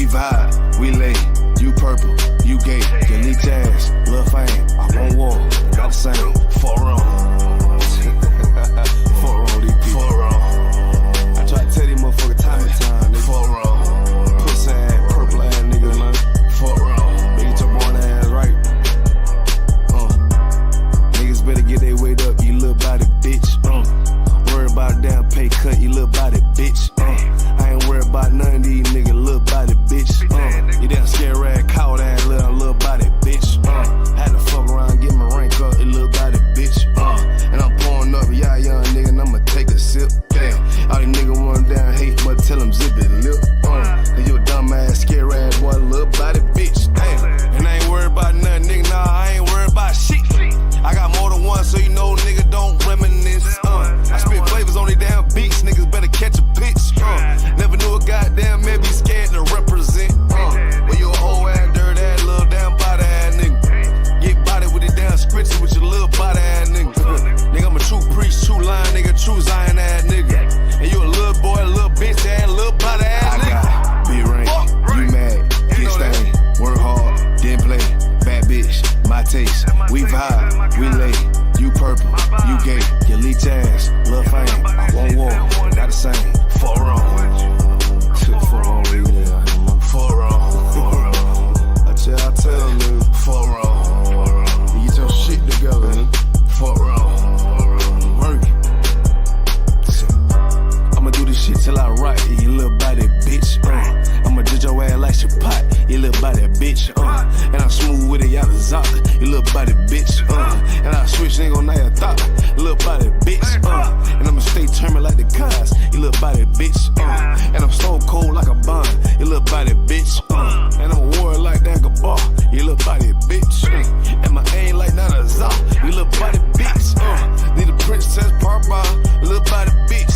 vibe, we lay. You purple, you gay. Your leech ass, lil' fame. I won't war, got the same. Fuck wrong. Fuck wrong, these people. Fuck wrong. I try to tell these motherfuckers time and time. They fuck wrong. Pussy ass, purple ass niggas, man. Fuck wrong. They get your born ass right. Niggas better get their weight up, you little body bitch. Worry about a damn pay cut, you little body bitch. I ain't worried about none of these niggas, little body bitch. You damn scare rag, coward ass little body bitch. Had to fuck around, get my rank up, you little body bitch. And I'm pouring up, yeah, young nigga, and I'ma take a sip. Damn, all these niggas want down hate, but tell them zip it lip. And you a dumb ass, scare ass boy, little body bitch. Damn, and I ain't worried about nothing, nigga, nah, I ain't worried about shit. I got more than one, so you know, nigga, don't reminisce. I spit flavors on these damn beats, niggas better catch a pitch. Never knew a goddamn man be scared to represent. Well, you a whole ass, dirt ass, little damn body ass nigga. Get body with it damn scritchy with your little body ass nigga. Nigga, I'm a true priest, true line, nigga, true Zion ass nigga. And you a little boy, a little bitch ass, little body ass nigga. I got big rank, you mad, get stained, work hard, then play, bad bitch, my taste. We vibe, we lay, you purple, you gay, your leech ass, lil' fame, I won't war, got the same, fuck wrong. Fuck wrong, nigga, fuck wrong. I tell them, nigga, fuck wrong. You get your shit together, nigga, fuck wrong. Work it. I'ma do this shit till I rock it, you little body bitch. I'ma judge your ass like your pot, you little body bitch. And I'm smooth with it, y'all the zock, you little body bitch. And I switch nigga on that thought, little body bitch. And I'ma stay turning like the cars, you little body bitch. And I'm so cold like a bond, you little body bitch. And I'm war like that bar, you little body bitch. And my aim like that a zock, you little body bitch. Need a princess part bar, little body bitch.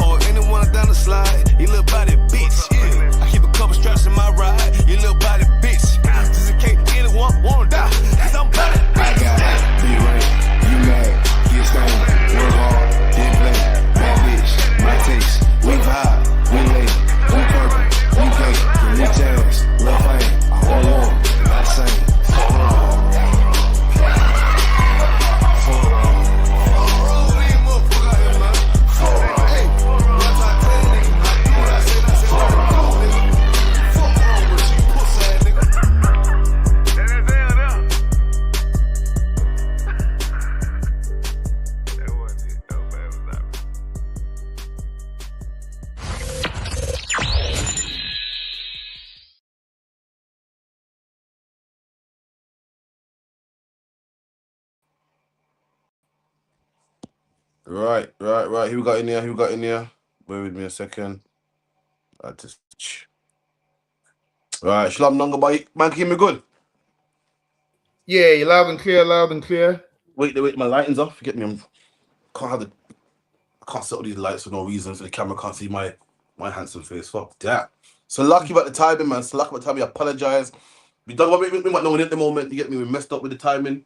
Or anyone down the slide, you little body bitch. Yeah. I keep a couple straps in my ride, you little body bitch. Just in case anyone wanna die, cause I'm body bitch. I got big rank, you mad, get stained, work hard, then play, bad bitch, my taste. We vibe, we lay, we purple, we gay, your leech ass, lil' fame, I won't war, not the same. Fuck wrong. Right. Who we got in here? Wait with me a second. I just... Right, Shalom Nonga boy. Man, can you hear me good? Yeah, you're loud and clear. Wait, my lighting's off. Forget me, I can't set all these lights for no reason, so the camera can't see my handsome face. Fuck that. So lucky about the timing, man. So lucky about the timing. I apologize. We might know at the moment. You get me? We messed up with the timing.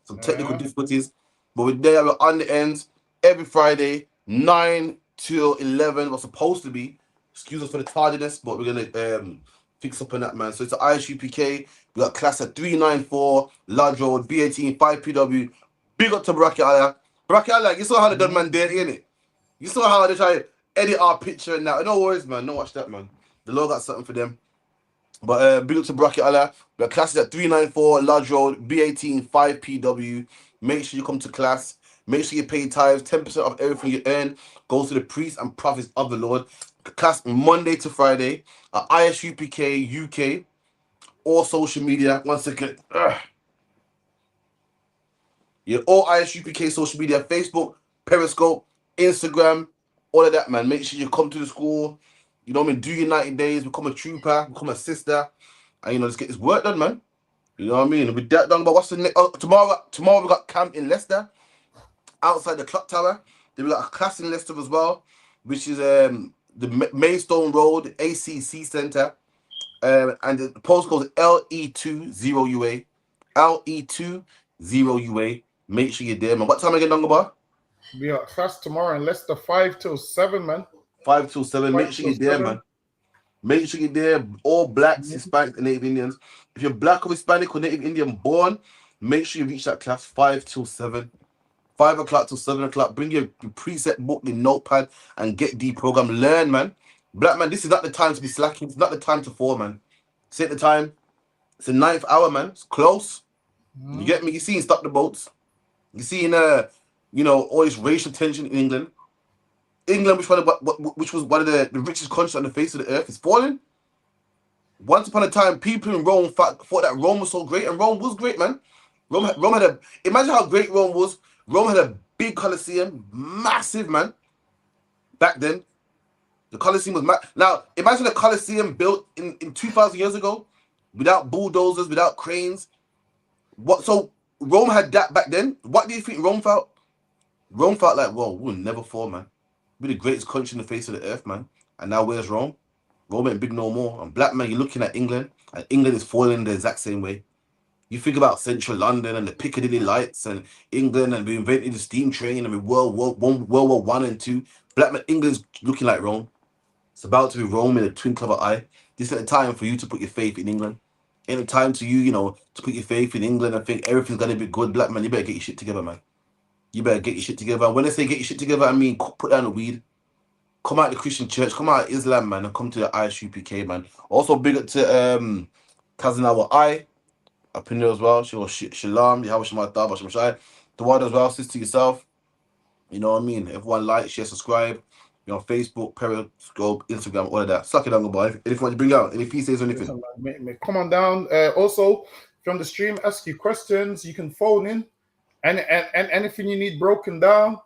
Some technical difficulties. But we're there. We're on the ends. Every Friday, 9 till 11 was supposed to be. Excuse us for the tardiness, but we're going to fix up on that, man. So it's the ISUPK. We got class at 394, Lodge Road, B18, 5PW. Big up to Baraki Allah. Baraki Allah, you saw how they done man there, innit? You saw how they try to edit our picture and that. No worries, man. Don't watch that, man. The Lord got something for them. But big up to Baraki Allah. We got classes at 394, Lodge Road, B18, 5PW. Make sure you come to class. Make sure you pay tithes. 10% of everything you earn goes to the priests and prophets of the Lord. Class Monday to Friday at ISUPK UK or social media. 1 second. Yeah, all ISUPK social media, Facebook, Periscope, Instagram, all of that, man. Make sure you come to the school. You know what I mean? Do your 90 days, become a trooper, become a sister, and let's get this work done, man. You know what I mean? With that done, but what's the next? Tomorrow we got camp in Leicester, outside the clock tower. Then we got a class in Leicester as well, which is the Maidstone Road ACC Centre, and the postcode is LE20UA. LE20UA. Make sure you're there, man. What time again, Dongaba? We got class tomorrow in Leicester, 5 till 7, man. 5 till 7. Make sure you're there, man. Make sure you're there. All blacks, Hispanic, and Native Indians. If you're black or Hispanic or Native Indian born, make sure you reach that class 5 till 7. 5 o'clock till 7 o'clock. Bring your preset book, your notepad, and get deprogrammed. Learn, man. Black man, this is not the time to be slacking. It's not the time to fall, man. Set the time. It's the 9th hour, man. It's close. You get me? You see, stop the boats. You see, all this racial tension in England. England, which was one of the richest countries on the face of the earth, is falling. Once upon a time, people in Rome thought that Rome was so great, and Rome was great, man. Rome had imagine how great Rome was. Rome had a big Colosseum, massive, man. Back then, the Colosseum was now imagine a Colosseum built in 2,000 years ago, without bulldozers, without cranes. So Rome had that back then. What do you think Rome felt? Rome felt like, well, we'll never fall, man. We're the greatest country in the face of the earth, man. And now where's Rome? Rome ain't big no more. And black man, you're looking at England, and England is falling the exact same way. You think about central London and the Piccadilly lights and England, and we invented the steam train, and World War I and II. Black man, England's looking like Rome. It's about to be Rome in a twinkle of an eye. This ain't the time for you to put your faith in England. Ain't the time to you, to put your faith in England and think everything's gonna be good. Black man, you better get your shit together, man. You better get your shit together. And when I say get your shit together, I mean put down the weed. Come out of the Christian church. Come out of Islam, man, and come to the ISUPK, man. Also big up to cousin our I up in there as well. She was Shalom. You have Shai. The one as well, sister yourself. You know what I mean? Everyone like, share, subscribe. You're on Facebook, Periscope, Instagram, all of that. Suck it down, boy. Anything you want to bring out? Any pieces or anything? Listen, come on down. Also, from the stream, ask you questions. You can phone in. And anything you need broken down.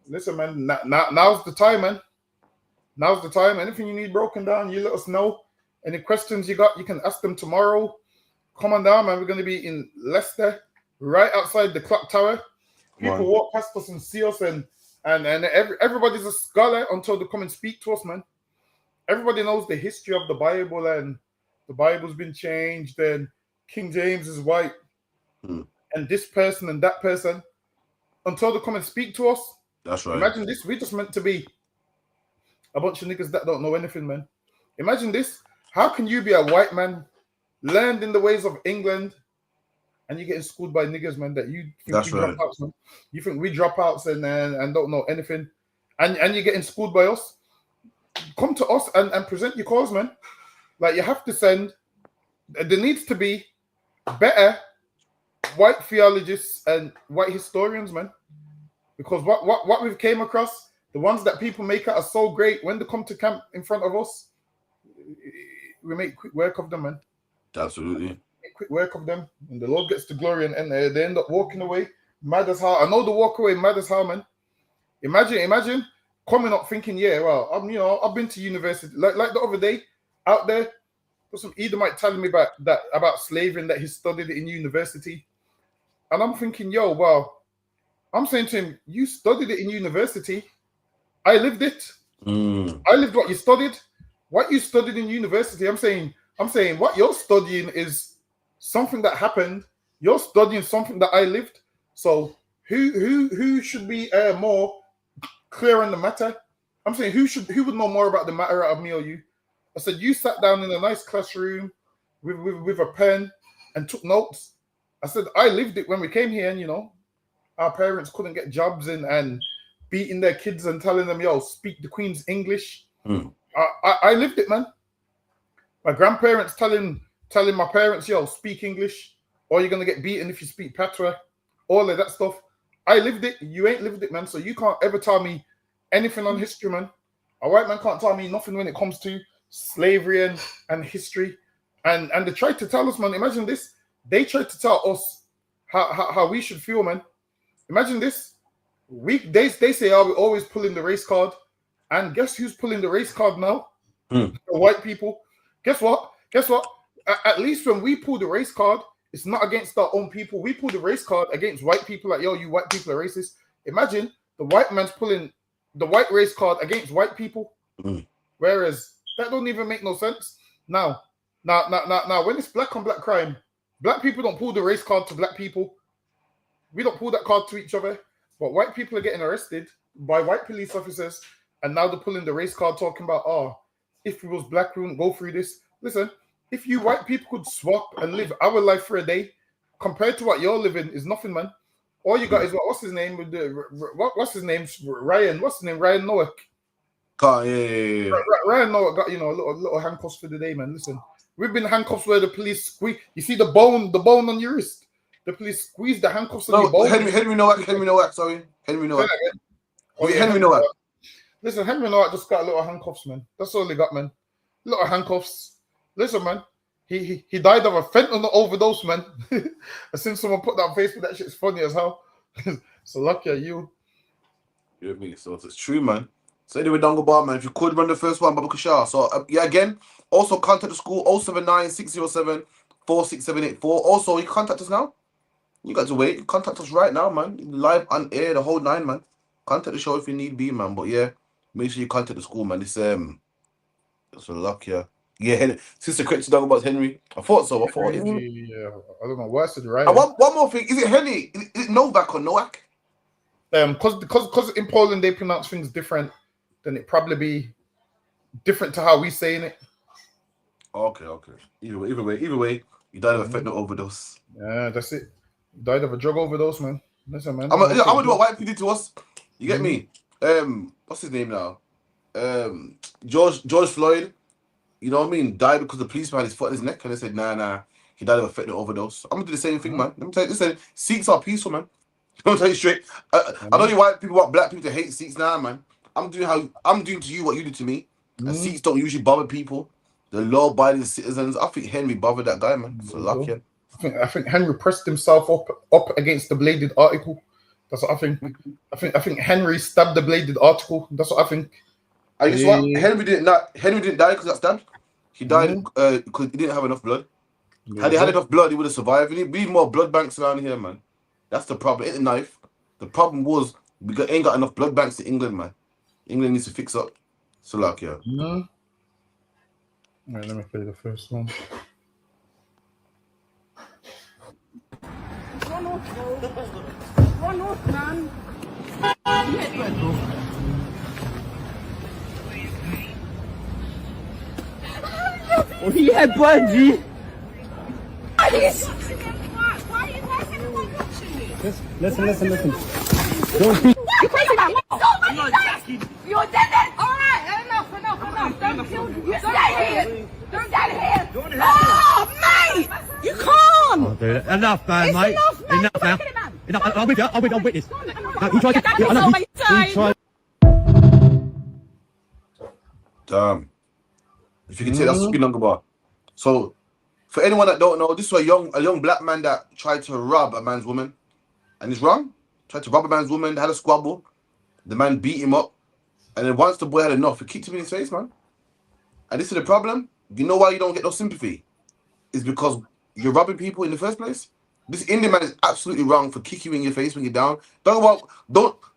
Listen, man, now's the time, man. Now's the time. Anything you need broken down, you let us know. Any questions you got, you can ask them tomorrow. Come on down, man. We're going to be in Leicester, right outside the clock tower. People walk past us and see us, and everybody's a scholar until they come and speak to us, man. Everybody knows the history of the Bible, and the Bible's been changed, and King James is white, and this person and that person, until they come and speak to us. That's right. Imagine this. We just meant to be a bunch of niggas that don't know anything, man. Imagine this. How can you be a white man, learned in the ways of England, and you're getting schooled by niggas, man, that you think That's right. dropouts, man? You think we dropouts and don't know anything, and you're getting schooled by us? Come to us and present your cause, man. Like, you have to send. There needs to be better white theologists and white historians, man. Because what we've came across, the ones that people make out are so great, when they come to camp in front of us, we make quick work of them, man. Absolutely. Make quick work of them, and the Lord gets the glory, and they end up walking away mad as hell. I know they walk away mad as hell, man. Imagine coming up thinking, yeah, well, I've been to university. Like the other day, out there was some Edomite telling me about slavery and that he studied it in university, and I'm thinking, yo, well. I'm saying to him, you studied it in university. I lived it. I lived what you studied. What you studied in university, I'm saying what you're studying is something that happened. You're studying something that I lived. So who should be more clear on the matter? I'm saying who would know more about the matter out of me or you? I said, you sat down in a nice classroom with a pen and took notes. I said, I lived it when we came here, and our parents couldn't get jobs and beating their kids and telling them, yo, speak the Queen's English. I lived it, man. My grandparents telling my parents, yo, speak English, or you're going to get beaten if you speak Patois. All of that stuff. I lived it. You ain't lived it, man. So you can't ever tell me anything on history, man. A white man can't tell me nothing when it comes to slavery and history. And they tried to tell us, man, imagine this. They tried to tell us how we should feel, man. Imagine this. They say, we're always pulling the race card. And guess who's pulling the race card now? The white people. Guess what? At least when we pull the race card, it's not against our own people. We pull the race card against white people, like, yo, you white people are racist. Imagine the white man's pulling the white race card against white people. Whereas that don't even make no sense. Now, when it's black on black crime, black people don't pull the race card to black people. We don't pull that card to each other. But white people are getting arrested by white police officers, and now they're pulling the race card, talking about, if we was black, we wouldn't go through this. Listen, if you white people could swap and live our life for a day, compared to what you're living, is nothing, man. All you got is what's his name? What's his name? Ryan. What's his name? Ryan Noack. Yeah. Ryan Noack got a little handcuffs for the day, man. Listen, we've been handcuffs where the police squeeze. You see the bone on your wrist. The police squeeze the handcuffs on your bone. Henry Noack. Sorry, Henry Noack. Henry Noack. Listen, Henry Noack just got a little handcuffs, man. That's all he got, man. Little handcuffs. Listen, man. He died of a fentanyl overdose, man. I seen someone put that on Facebook. That shit's funny as hell. So lucky are you. You with me? So it's true, man. So anyway, Dongle Bar, man. If you could run the first one, Baba Kashar. So yeah, again, also contact the school 079-607-46784. Also, you contact us now. You got to wait. Contact us right now, man. Live on air, the whole 9, man. Contact the show if you need be, man. But yeah, make sure you contact the school, man. It's a luck, yeah. Yeah, Sister correct to talk about Henry. I thought so. Yeah, I don't know why I said right. And one more thing. Is it Henry? Is it Novak or Noak? Because in Poland they pronounce things different, then it probably be different to how we saying it. Okay. Either way, you died of a fentanyl overdose. Yeah, that's it. You died of a drug overdose, man. Listen, man. I'm gonna do what white people did to us. You get me? What's his name now? George Floyd. You know what I mean? Died because the policeman had his foot in his neck, and they said, nah, he died of a fentanyl overdose. I'm gonna do the same thing, man. Let me tell you, listen, Sikhs are peaceful, man. I'm gonna tell you straight. I know you white people want black people to hate Sikhs, man. I'm doing to you what you do to me. And Sikhs don't usually bother people. The law-abiding citizens. I think Henry bothered that guy, man. So lucky. I think Henry pressed himself up against the bladed article. That's what I think. I think Henry stabbed the bladed article. That's what I think. I guess what? Henry didn't die because he got stabbed. He died because he didn't have enough blood. Had he had enough blood, he would have survived. We need more blood banks around here, man. That's the problem. It ain't a knife. The problem was ain't got enough blood banks in England, man. England needs to fix up. So like, yeah. All right, let me play the first one. Run off, man. Oh, yeah, budgie. Why are you watching me? Listen. You're crazy, man. You're dead. All right, enough. Don't kill me. You stay here. Don't get here. Oh, mate. You can't. Oh, dude. Enough, man, mate. Enough now. Enough. I'll witness. No, he tried to... He tried... Damn. If you can take that speed longer bar. So, for anyone that don't know, this was a young black man that tried to rob a man's woman. And he's wrong. Tried to rob a man's woman, they had a squabble. The man beat him up. And then once the boy had enough, he kicked him in his face, man. And this is the problem. You know why you don't get no sympathy? It's because you're robbing people in the first place. This Indian man is absolutely wrong for kicking you in your face when you're down. Don't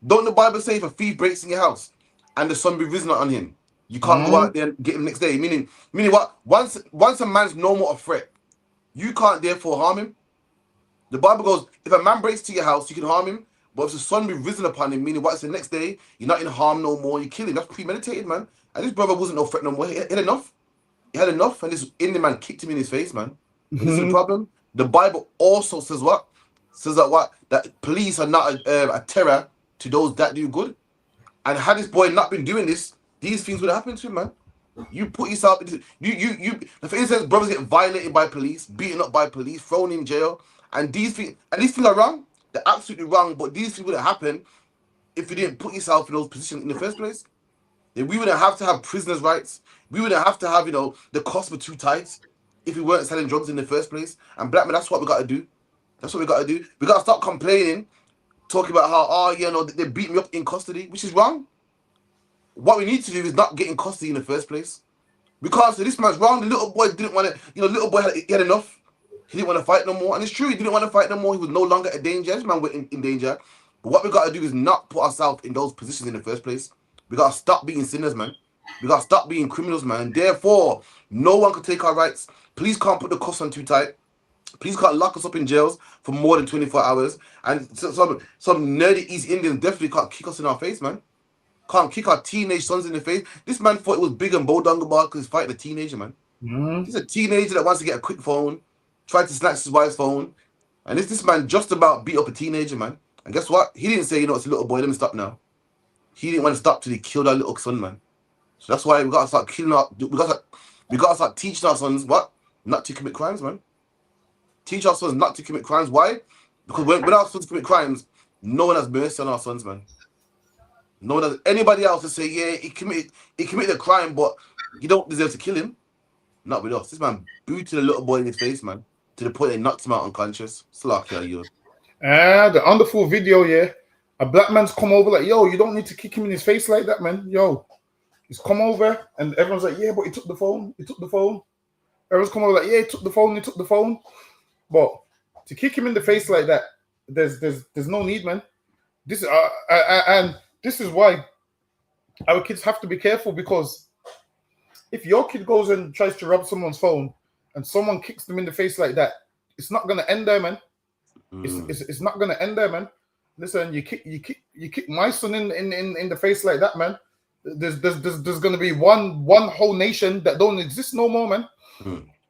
the Bible say if a thief breaks in your house and the sun be risen on him, you can't go out there and get him next day? Meaning what? Once a man's no more a threat, you can't therefore harm him. The Bible goes, if a man breaks to your house, you can harm him. But if the sun be risen upon him, meaning what's the next day, you're not in harm no more, you kill him. That's premeditated, man. And this brother wasn't no threat no more. He had enough. He had enough, and this Indian man kicked him in his face, man. This is the problem. The Bible also says what? Says that police are not a terror to those that do good. And had this boy not been doing this, these things would have happened to him, man. You put yourself into for instance, brothers get violated by police, beaten up by police, thrown in jail, and these things are wrong. They're absolutely wrong, but these things would have happened if you didn't put yourself in those positions in the first place. Then we wouldn't have to have prisoners' rights. We wouldn't have to have, the cost for 2 tithes if we weren't selling drugs in the first place. And black men, that's what we got to do. That's what we got to do. We got to stop complaining, talking about how, they beat me up in custody, which is wrong. What we need to do is not get in custody in the first place. Because this man's wrong. The little boy didn't want to, little boy had enough. He didn't want to fight no more. And it's true, he didn't want to fight no more. He was no longer a danger. This man was in danger. But what we got to do is not put ourselves in those positions in the first place. We got to stop being sinners, man. We got to stop being criminals, man. Therefore, no one can take our rights. Police can't put the cuffs on too tight. Police can't lock us up in jails for more than 24 hours. And some nerdy East Indians definitely can't kick us in our face, man. Can't kick our teenage sons in the face. This man thought it was big and bold because he's fighting a teenager, man. He's a teenager that wants to get a quick phone, tried to snatch his wife's phone, and this man just about beat up a teenager, man. And guess what? He didn't say, you know, it's a little boy, let me stop now. He didn't want to stop till he killed our little son, man. So that's why we gotta start killing our, we gotta start teaching our sons what? Not to commit crimes, man. Teach our sons not to commit crimes. Why? Because when our sons commit crimes, no one has mercy on our sons, man. No one has anybody else to say, yeah, he committed a crime, but you don't deserve to kill him. Not with us. This man booted a little boy in his face, man, to the point they knocked him out unconscious. Slack here, you. The wonderful video, yeah. A black man's come over like, yo, you don't need to kick him in his face like that, man. Yo, he's come over and everyone's like, yeah, but he took the phone. He took the phone. Everyone's come over like, yeah, he took the phone. He took the phone. But to kick him in the face like that, there's no need, man. This and this is why our kids have to be careful, because if your kid goes and tries to rob someone's phone and someone kicks them in the face like that, it's not gonna end there, man. It's not gonna end there, man. Listen, you kick my son in the face like that, man. There's gonna be one whole nation that don't exist no more, man.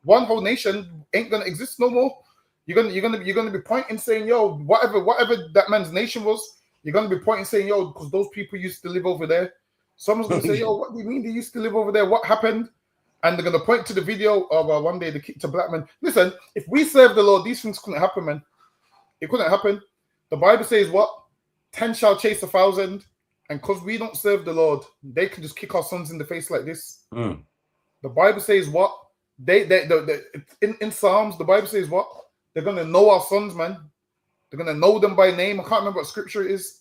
One whole nation ain't gonna exist no more. You're gonna be pointing saying, yo, whatever that man's nation was, you're gonna be pointing saying, yo, because those people used to live over there. Someone's gonna say, yo, what do you mean they used to live over there? What happened? And they're gonna point to the video of one day they kicked a black man. Listen, if we serve the Lord, these things couldn't happen, man. It couldn't happen. The Bible says what? 10 shall chase 1,000, and because we don't serve the Lord, they can just kick our sons in the face like this. The Bible says what? In Psalms, the Bible says what? They're gonna know our sons, man. They're gonna know them by name. I can't remember what scripture it is.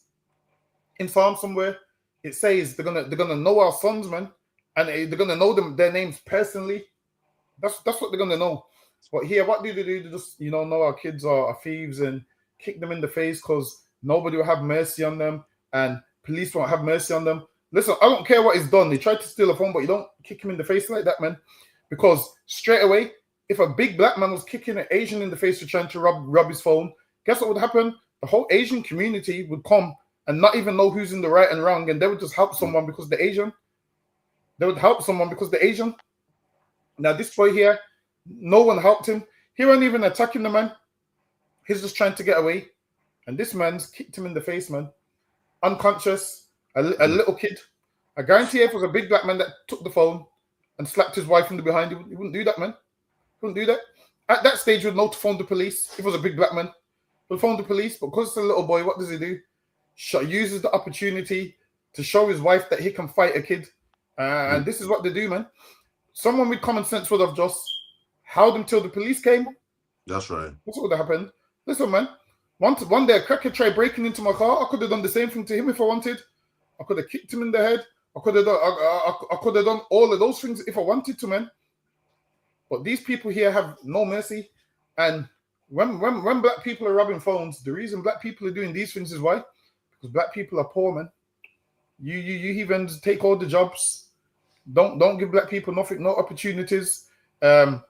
In Psalm somewhere, it says they're gonna know our sons, man, and they're gonna know their names personally. That's what they're gonna know. But here, what do they do? They just know our kids are thieves and kick them in the face because nobody will have mercy on them and police won't have mercy on them. Listen, I don't care what he's done. They tried to steal a phone, but you don't kick him in the face like that, man. Because straight away, if a big black man was kicking an Asian in the face for trying to rob his phone, guess what would happen? The whole Asian community would come and not even know who's in the right and wrong, and they would just help someone because they're Asian. They would help someone because they're Asian. Now, this boy here, no one helped him. He wasn't even attacking the man. He's just trying to get away. And this man's kicked him in the face, man. Unconscious, a little kid. I guarantee if it was a big black man that took the phone and slapped his wife from the behind, he wouldn't do that, man. He wouldn't do that. At that stage, he would know to phone the police. If it was a big black man, he would phone the police. But because it's a little boy, what does he do? Uses the opportunity to show his wife that he can fight a kid. And this is what they do, man. Someone with common sense would have just held him till the police came. That's right. That's what would have happened. Listen, man. One day a cracker tried breaking into my car. I could have done the same thing to him if I wanted. I could have kicked him in the head. I could have done all of those things if I wanted to, man. But these people here have no mercy. And when black people are robbing phones, the reason black people are doing these things is why? Because black people are poor, man. You even take all the jobs. Don't give black people nothing, no opportunities. Don't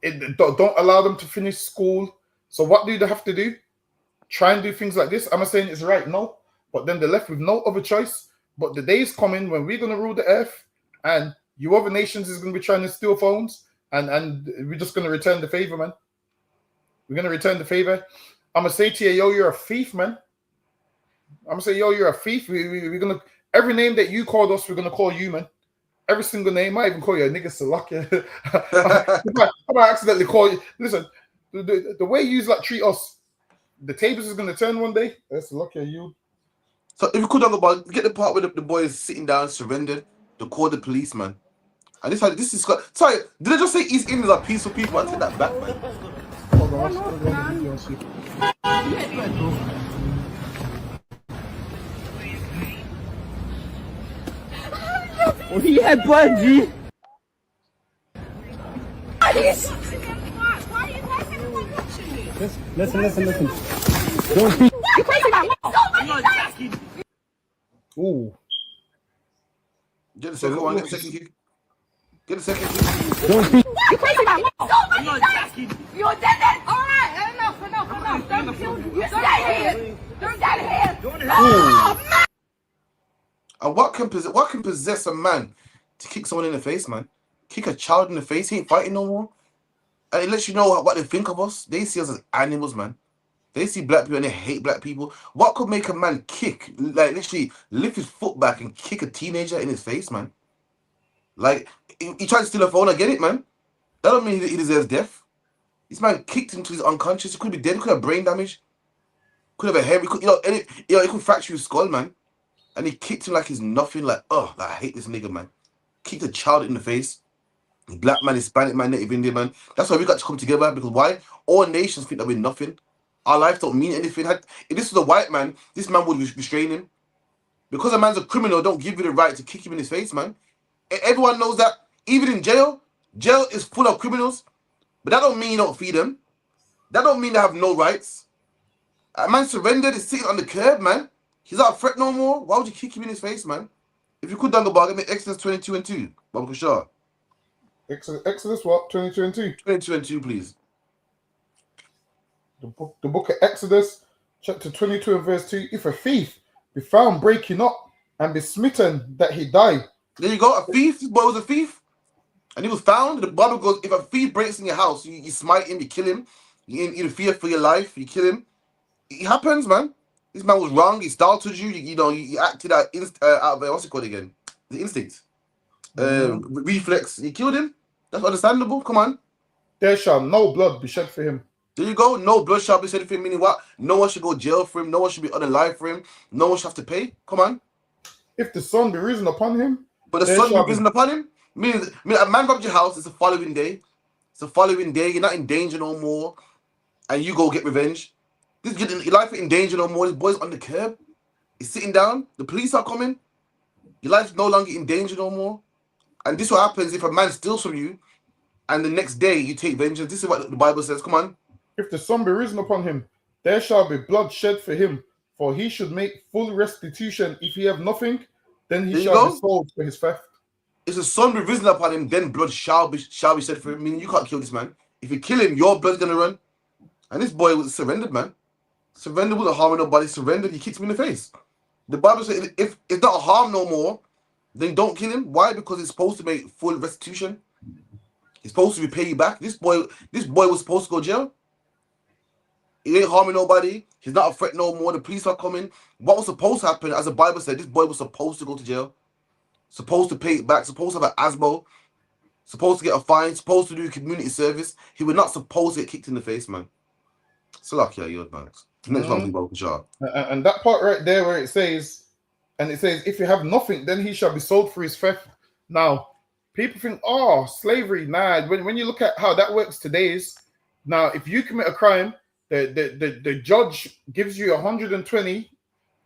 allow them to finish school. So what do they have to do? Try and do things like this. Am I saying it's right? No. But then they're left with no other choice. But the day is coming when we're going to rule the earth and you other nations is going to be trying to steal phones and we're just going to return the favor, man. We're going to return the favor. I'm going to say to you, yo, you're a thief, man. I'm going to say, yo, you're a thief. We're going to, every name that you called us, we're going to call you, man. Every single name. I might even call you a nigga Salakia. I might accidentally call you. Listen, the way you treat us, the tables is going to turn one day. That's Salakia, you. So if you could talk about, get the part where the boy is sitting down, surrendered, to call the policeman. And this is sorry, did I just say East Indians are peaceful people? I take that back, man. Oh, yeah, budgie. Listen. Don't be. You crazy about what? Ooh. Get the second one, get the second kick. Get the second kick. Don't be. You crazy about what? You did it. All right, enough. Don't kill you. You stay here. Don't stay here. Oh, man. And what can possess a man to kick someone in the face, man? Kick a child in the face, he ain't fighting no more. And it lets you know what they think of us. They see us as animals, man. They see black people and they hate black people. What could make a man kick, like literally lift his foot back and kick a teenager in his face, man? Like, he tried to steal a phone, I get it, man. That don't mean he deserves death. This man kicked him till he's unconscious. He could be dead, he could have brain damage. Could have a head, it could fracture his skull, man. And he kicked him like he's nothing, like, oh, I hate this nigga, man. Kicked a child in the face. Black man, Hispanic man, Native Indian man. That's why we got to come together, because why? All nations think that we're nothing. Our life don't mean anything. If this was a white man, this man would restrain him. Because a man's a criminal, don't give you the right to kick him in his face, man. Everyone knows that. Even in jail is full of criminals. But that don't mean you don't feed them. That don't mean they have no rights. A man surrendered, is sitting on the curb, man. He's not a threat no more. Why would you kick him in his face, man? If you could, Dunga Bar, give me Exodus 22:2. Baba Kushar. Exodus what? 22:2? 22:2, please. The book of Exodus, chapter 22 and verse 2. If a thief be found breaking up and be smitten that he die. There you go. A thief. This boy was a thief. And he was found. The Bible goes, if a thief breaks in your house, you smite him, you kill him. You interfere for your life, you kill him. It happens, man. This man was wrong. He startled you. You acted out of what's it called again? The instinct. Reflex. You killed him. That's understandable. Come on. There shall no blood be shed for him. There you go. No blood shall be shed for him. Meaning what? No one should go jail for him. No one should be unalive for him. No one should have to pay. Come on. If the sun be risen upon him. But the sun be risen upon him? Meaning a man robbed your house. It's the following day. It's the following day. You're not in danger no more. And you go get revenge. Your life ain't in danger no more. This boy's on the curb. He's sitting down. The police are coming. Your life's no longer in danger no more. And this is what happens if a man steals from you and the next day you take vengeance. This is what the Bible says. Come on. If the sun be risen upon him, there shall be blood shed for him, for he should make full restitution. If he have nothing, then he shall be sold for his theft. If the sun be risen upon him, then blood shall be shed for him. Meaning you can't kill this man. If you kill him, your blood's gonna run. And this boy was surrendered, man. Surrendered without harming nobody. Surrendered. He kicked him in the face. The Bible says if it's not a harm no more, then don't kill him. Why? Because he's supposed to make full restitution. He's supposed to repay you back. This boy was supposed to go to jail. He ain't harming nobody. He's not a threat no more. The police are coming. What was supposed to happen, as the Bible said, this boy was supposed to go to jail. Supposed to pay it back. Supposed to have an ASBO. Supposed to get a fine. Supposed to do community service. He was not supposed to get kicked in the face, man. Salakia, you're man. Next one, Baba Kushar. And that part right there where it says, if you have nothing, then he shall be sold for his theft. Now, people think, oh, slavery. Nah, when you look at how that works today is, now, if you commit a crime, the judge gives you 120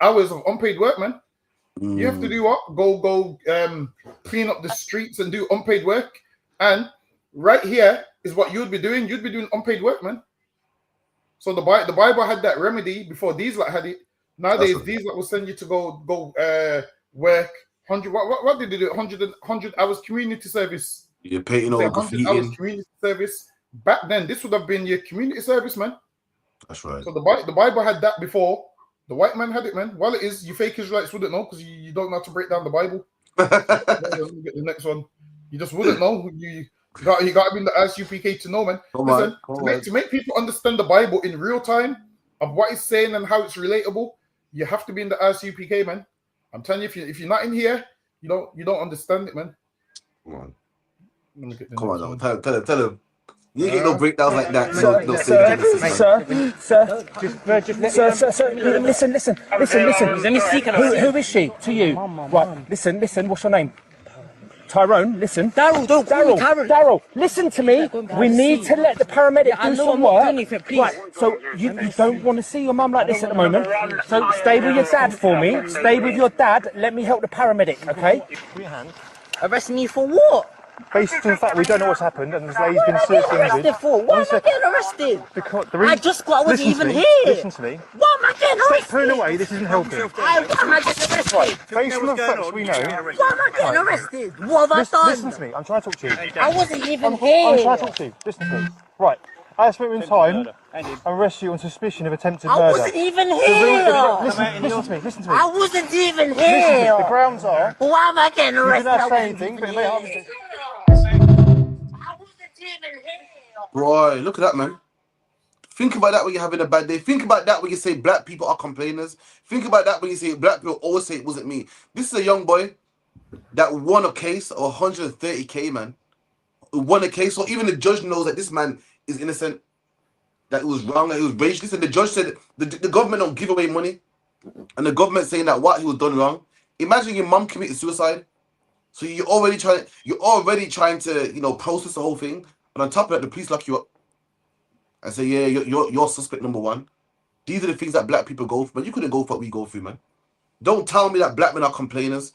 hours of unpaid work, man. You have to do what? Go clean up the streets and do unpaid work. And right here is what you'd be doing. You'd be doing unpaid work, man. So the Bible had that remedy before these like had it. Nowadays, these like will send you to go work 100. What did they do? 100 hours community service. You're paying over 100 hours community service. Back then, this would have been your community service, man. That's right. So the Bible had that before. The white man had it, man. Well, it is. You fake Israelites wouldn't know because you don't know how to break down the Bible. Let me get the next one. You just wouldn't know. You got to be in the RSUPK to know, man. To make people understand the Bible in real time of what it's saying and how it's relatable, you have to be in the RSUPK, man. I'm telling you, if you're not in here, you don't understand it, man. Come on. Let me get the Come on, next now. Tell him. You ain't get no breakdowns like that. Sir, listen. Let me see. Who is she to you? Right, listen. What's your name? Tyrone, listen. Daryl, listen to me. We need to let the paramedic do some work. Right, so you don't want to see your mum like this at the moment. So stay with your dad for me. Stay with your dad. Let me help the paramedic, okay? Arrest me for what? Based on the fact we don't know what's happened and this lady's been seriously injured. Why am I getting arrested? I wasn't even here. Listen to me. Why am I getting arrested? Stop pulling away, this isn't helping. Why am I getting arrested? Based on the facts we know. Why am I getting arrested? What have I done? Listen to me, I'm trying to talk to you. I wasn't even here. I'm trying to talk to you. Listen to me. Right, I spent in time and arrest you on suspicion of attempted murder. I wasn't even here. Listen to me. I wasn't even Listen to me. here. The grounds are. Why am I getting You arrested? did not say anything, but it may harm you. I wasn't even here. Boy, look at that, man. Think about that when you're having a bad day. Think about that when you say black people are complainers. Think about that when you say black people always say it wasn't me. This is a young boy that won a case of 130K, man. Won a case, so even the judge knows that this man is innocent, that it was wrong, that it was racist. Listen, the judge said the government don't give away money, and the government saying that what he was done wrong. Imagine your mom committed suicide, so you're already trying to, you know, process the whole thing, and on top of that, the police lock you up and say, yeah, you're suspect number one. These are the things that black people go through, but you couldn't go for what we go through, man. Don't tell me that black men are complainers.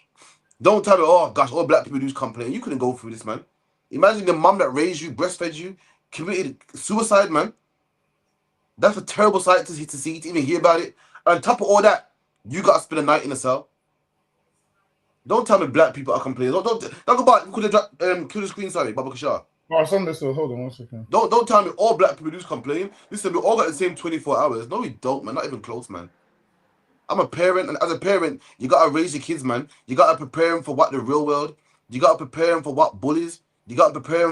Don't tell me, oh gosh, all black people do is complain. You couldn't go through this, man. Imagine the mom that raised you, breastfed you, committed suicide, man. That's a terrible sight to see, to even hear about it. And on top of all that, you got to spend a night in a cell. Don't tell me black people are complaining. Don't go back. Kill the screen, sorry, Baba Kashar. Oh, I saw this. So hold on 1 second. Don't tell me all black people do complain. Listen, we all got the same 24 hours. No, we don't, man. Not even close, man. I'm a parent, and as a parent, you got to raise your kids, man. You got to prepare them for what the real world. You got to prepare them for what bullies. You got to prepare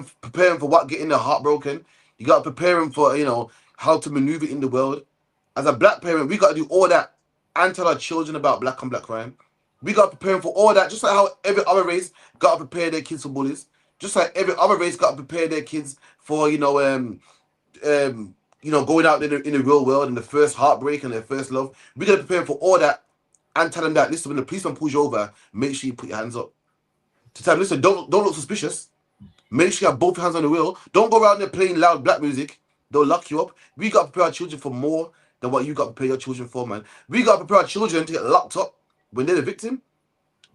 them for what getting their heart broken. You got to prepare them for, you know, how to maneuver in the world. As a black parent, we got to do all that and tell our children about black on black crime. We got to prepare them for all that, just like how every other race got to prepare their kids for bullies. Just like every other race got to prepare their kids for, going out in the real world and the first heartbreak and their first love. We got to prepare them for all that and tell them that, listen, when the policeman pulls you over, make sure you put your hands up. To tell them, listen, don't look suspicious. Make sure you have both your hands on the wheel. Don't go around there playing loud black music. They'll lock you up. We got to prepare our children for more than what you got to prepare your children for, man. We got to prepare our children to get locked up when they're the victim.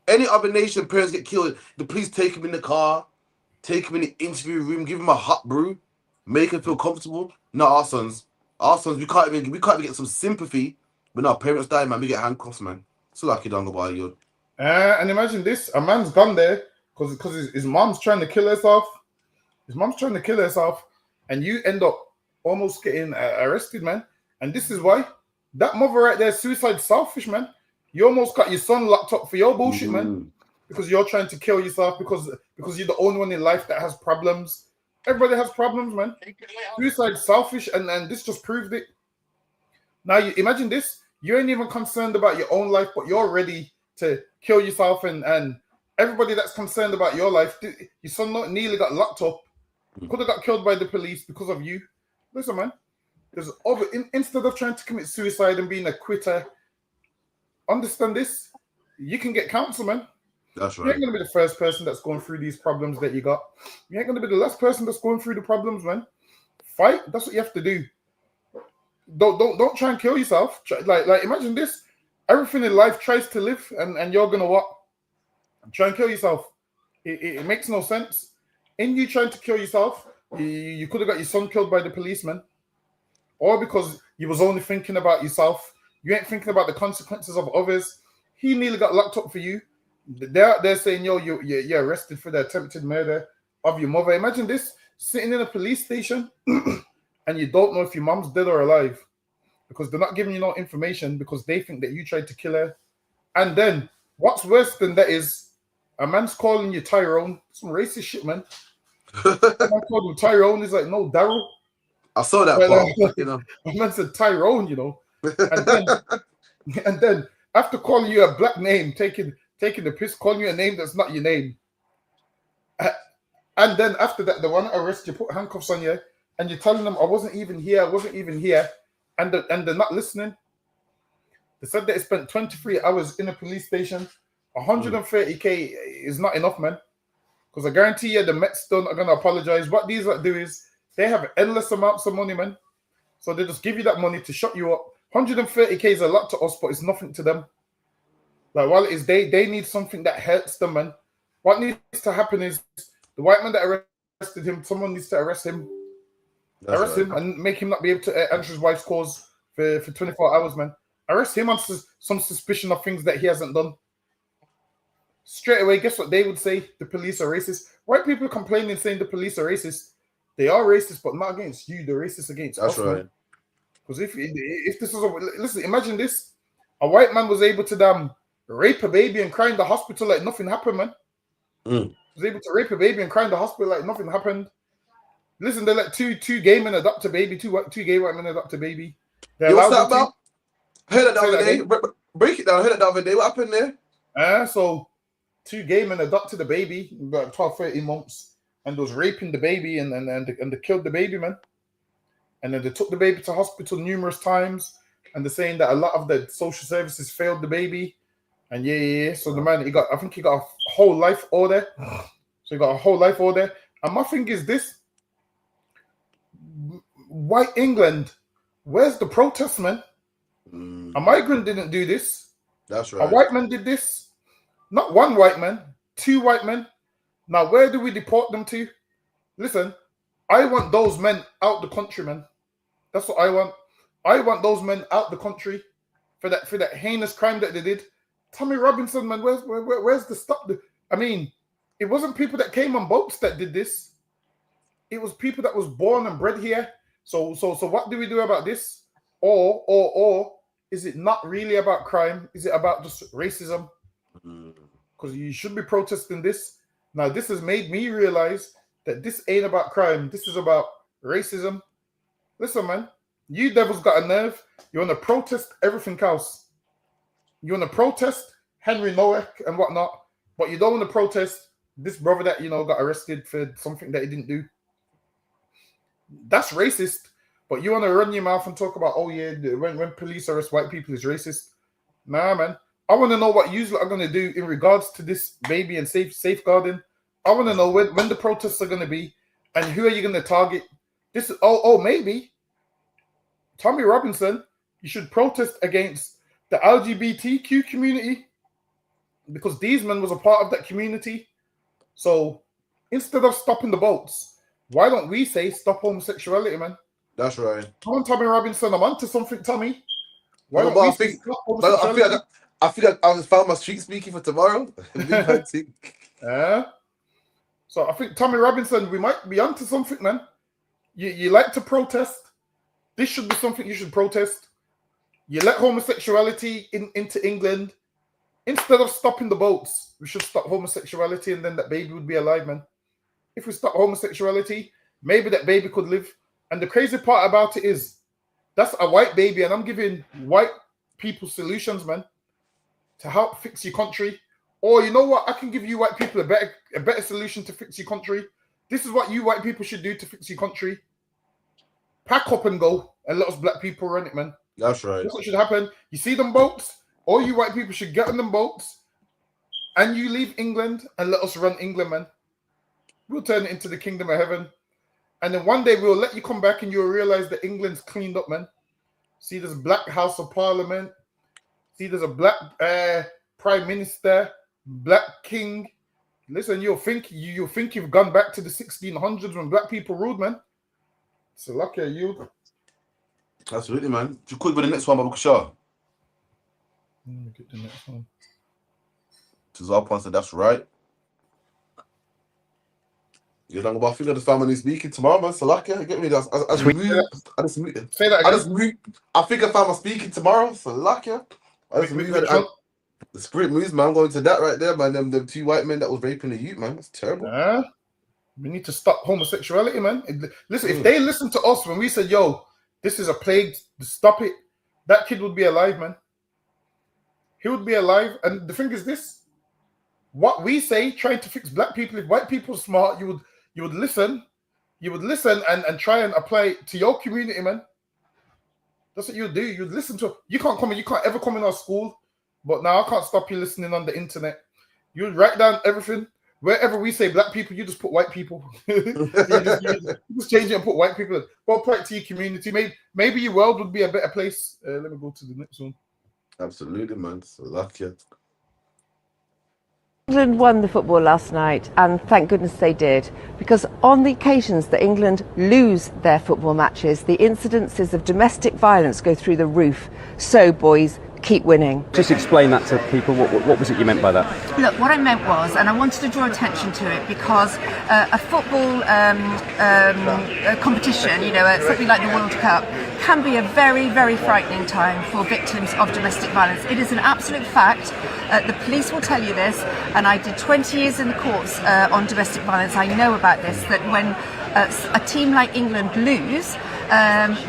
Any other nation, parents get killed, the police take them in the car, take them in the interview room, give them a hot brew, make them feel comfortable. Not our sons. Our sons, we can't even get some sympathy when our parents die, man. We get handcuffs, man. So lucky, don't go by you. And imagine this: a man's gone there because his mom's trying to kill herself. His mom's trying to kill herself, and you end up almost getting arrested, man. And this is why that mother right there, suicide selfish, man. You almost got your son locked up for your bullshit, man, because you're trying to kill yourself because you're the only one in life that has problems. Everybody has problems, man. Suicide selfish, and this just proved it. Now you imagine this: you ain't even concerned about your own life, but you're ready to kill yourself, and everybody that's concerned about your life. Your son nearly got locked up. Could have got killed by the police because of you. Listen, man. There's instead of trying to commit suicide and being a quitter, understand this. You can get counsel, man. That's right. You ain't gonna be the first person that's going through these problems that you got. You ain't gonna be the last person that's going through the problems, man. Fight. That's what you have to do. Don't try and kill yourself. Like imagine this. Everything in life tries to live, and you're gonna what? Try and kill yourself. It makes no sense. In you trying to kill yourself, you could have got your son killed by the policeman, or because you was only thinking about yourself. You ain't thinking about the consequences of others. He nearly got locked up for you. They're saying, yo, you're arrested for the attempted murder of your mother. Imagine this, sitting in a police station and you don't know if your mom's dead or alive because they're not giving you no information because they think that you tried to kill her. And then what's worse than that is a man's calling you Tyrone. Some racist shit, man. A man called him Tyrone. He's like, no, Daryl. I saw that part, you know. A man said Tyrone, you know. And then after calling you a black name, taking the piss, calling you a name that's not your name. And then after that, they want to arrest you, put handcuffs on you, and you're telling them, I wasn't even here. And they're not listening. They said they spent 23 hours in a police station. 130K is not enough, man. Because I guarantee you the Mets are going to apologize. What these do is they have endless amounts of money, man. So they just give you that money to shut you up. 130K is a lot to us, but it's nothing to them. Like, while it is, they need something that hurts them, man. What needs to happen is the white man that arrested him, someone needs to arrest him. Arrest him and make him not be able to answer his wife's calls for 24 hours, man. Arrest him on some suspicion of things that he hasn't done. Straight away, guess what they would say? The police are racist. White people complaining saying the police are racist. They are racist, but not against you. They're racist against That's us, right. Because if this was listen, imagine this: a white man was able to rape a baby and cry in the hospital like nothing happened, man. Was able to rape a baby and cry in the hospital like nothing happened. Listen, they let two gay men adopt a baby, two gay white men adopt a baby. Yo, what's that about? I heard that the other day. Break it down. I heard that the other day. What happened there? So 2 gay men adopted a baby about 12, 13 months and was raping the baby and they killed the baby, man. And then they took the baby to hospital numerous times, and they're saying that a lot of the social services failed the baby. And yeah. So the man, I think he got a whole life order. So he got a whole life order. And my thing is this: white England, where's the protest, man? A migrant didn't do this. That's right. A white man did this. Not one white man, 2 white men. Now, where do we deport them to? Listen, I want those men out the country, man. That's what I want. I want those men out the country for that heinous crime that they did. Tommy Robinson, man, where's the stop? I mean, it wasn't people that came on boats that did this. It was people that was born and bred here. So what do we do about this? Or is it not really about crime? Is it about just racism? Because you should be protesting this. Now, this has made me realize that this ain't about crime. This is about racism. Listen, man, you devils got a nerve. You want to protest everything else. You want to protest Henry Nowak and whatnot, but you don't want to protest this brother that, got arrested for something that he didn't do. That's racist. But you want to run your mouth and talk about, when police arrest white people is racist. Nah, man. I want to know what you are going to do in regards to this baby and safeguarding. I want to know when the protests are going to be and who are you going to target. This is maybe Tommy Robinson, you should protest against the LGBTQ community because these men was a part of that community. So instead of stopping the boats, why don't we say stop homosexuality, man? That's right. Come on, Tommy Robinson, I'm onto something, Tommy. Why don't I we think, say stop homosexuality? I feel like I just found my street speaking for tomorrow. So I think Tommy Robinson, we might be onto something, man. You like to protest. This should be something you should protest. You let homosexuality into England. Instead of stopping the boats, we should stop homosexuality and then that baby would be alive, man. If we stop homosexuality, maybe that baby could live. And the crazy part about it is that's a white baby and I'm giving white people solutions, man, to help fix your country. Or you know what? I can give you white people a better solution to fix your country. This is what you white people should do to fix your country. Pack up and go and let us black people run it, man. That's right. That's what should happen. You see them boats? All you white people should get on them boats and you leave England and let us run England, man. We'll turn it into the kingdom of heaven. And then one day we'll let you come back and you'll realize that England's cleaned up, man. See, there's a black House of Parliament. See, there's a black Prime Minister, black king. Listen, you'll think you've gone back to the 1600s when black people ruled, man. So lucky are you. Absolutely, man. You could be the next one, Babu Kashar. Let me get the next one. Tazar said that's right. You don't know about the family speaking tomorrow, man. Salakia, get me that. Say that again. I think I found my speaking tomorrow. Salakia. The spirit moves, man. I'm going to that right there, man. Them 2 white men that was raping the youth, man. That's terrible. We need to stop homosexuality, man. Listen, if they listen to us when we said, yo, this is a plague, stop it, that kid would be alive, man. He would be alive. And the thing is this, what we say, trying to fix black people, if white people are smart, you would listen. You would listen and try and apply it to your community, man. That's what you would do. You'd listen to, you can't ever come in our school, but now I can't stop you listening on the internet. You would write down everything. Wherever we say black people, you just put white people. you just change it and put white people. Go apply it to your community. Maybe your world would be a better place. Let me go to the next one. Absolutely, man. So lucky. England won the football last night, and thank goodness they did, because on the occasions that England lose their football matches, the incidences of domestic violence go through the roof. So, boys, keep winning. Just explain that to people. What was it you meant by that? Look, what I meant was, and I wanted to draw attention to it because a football competition, something like the World Cup, can be a very, very frightening time for victims of domestic violence. It is an absolute fact. The police will tell you this, and I did 20 years in the courts on domestic violence. I know about this, that when a team like England lose,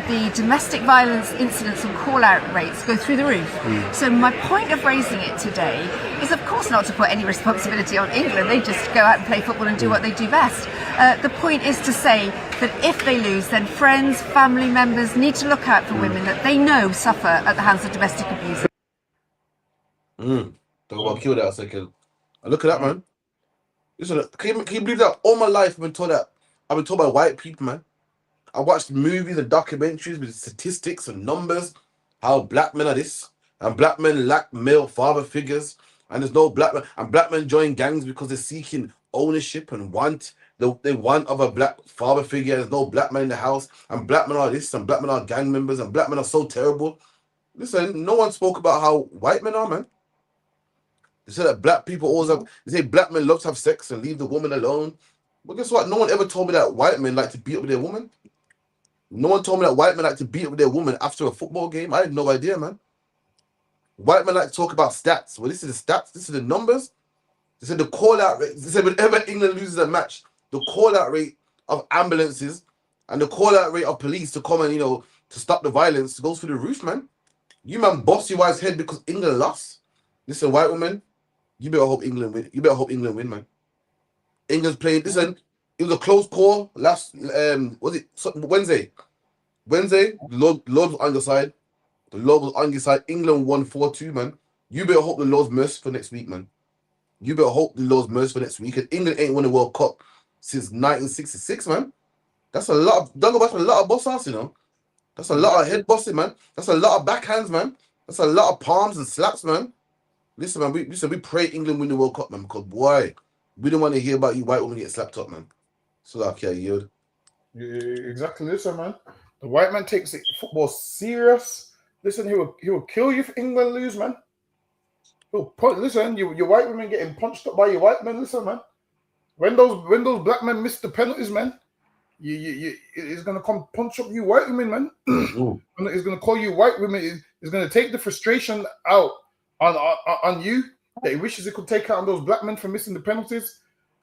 the domestic violence incidents and call-out rates go through the roof. So my point of raising it today is, of course, not to put any responsibility on England. They just go out and play football and do what they do best. The point is to say that if they lose, then friends, family members need to look out for women that they know suffer at the hands of domestic abuse. Talk about kill that a second. And look at that, man. Listen, can you believe that all my life I've been told by white people, man. I watched movies and documentaries with statistics and numbers, how black men are this, and black men lack male father figures, and there's no black men, and black men join gangs because they're seeking ownership and they want of a black father figure. There's no black man in the house, and black men are this, and black men are gang members, and black men are so terrible. Listen, no one spoke about how white men are, man. They said that black people always have, they say black men love to have sex and leave the woman alone. But guess what? No one ever told me that white men like to beat up with their woman. No one told me that white men like to beat up with their woman after a football game. I had no idea, man. White men like to talk about stats. Well, this is the stats. This is the numbers. They said the call-out rate. They said whenever England loses a match, the call-out rate of ambulances and the call-out rate of police to come and, to stop the violence goes through the roof, man. You, man, boss your wife's head because England lost. Listen, white woman, you better hope England win. You better hope England win, man. England's playing. Listen, it was a close call last, was it Wednesday? Wednesday, the Lord was on your side. The Lord was on your side. England won 4-2, man. You better hope the Lord's mercy for next week, man. You better hope the Lord's mercy for next week. And England ain't won the World Cup since 1966, man. That's a lot of, don't go back to a lot of boss ass, That's a lot of head bossing, man. That's a lot of backhands, man. That's a lot of palms and slaps, man. Listen, man, we pray England win the World Cup, man, because, boy, we don't want to hear about you white women get slapped up, man. So, like, yeah, yield. Exactly. Listen, man. The white man takes football serious. Listen, he will kill you if England lose, man. Listen, your white women getting punched up by your white men. Listen, man. When those black men miss the penalties, man, it's gonna come punch up you white women, man. It's gonna call you white women. It's gonna take the frustration out on you that he wishes he could take out on those black men for missing the penalties.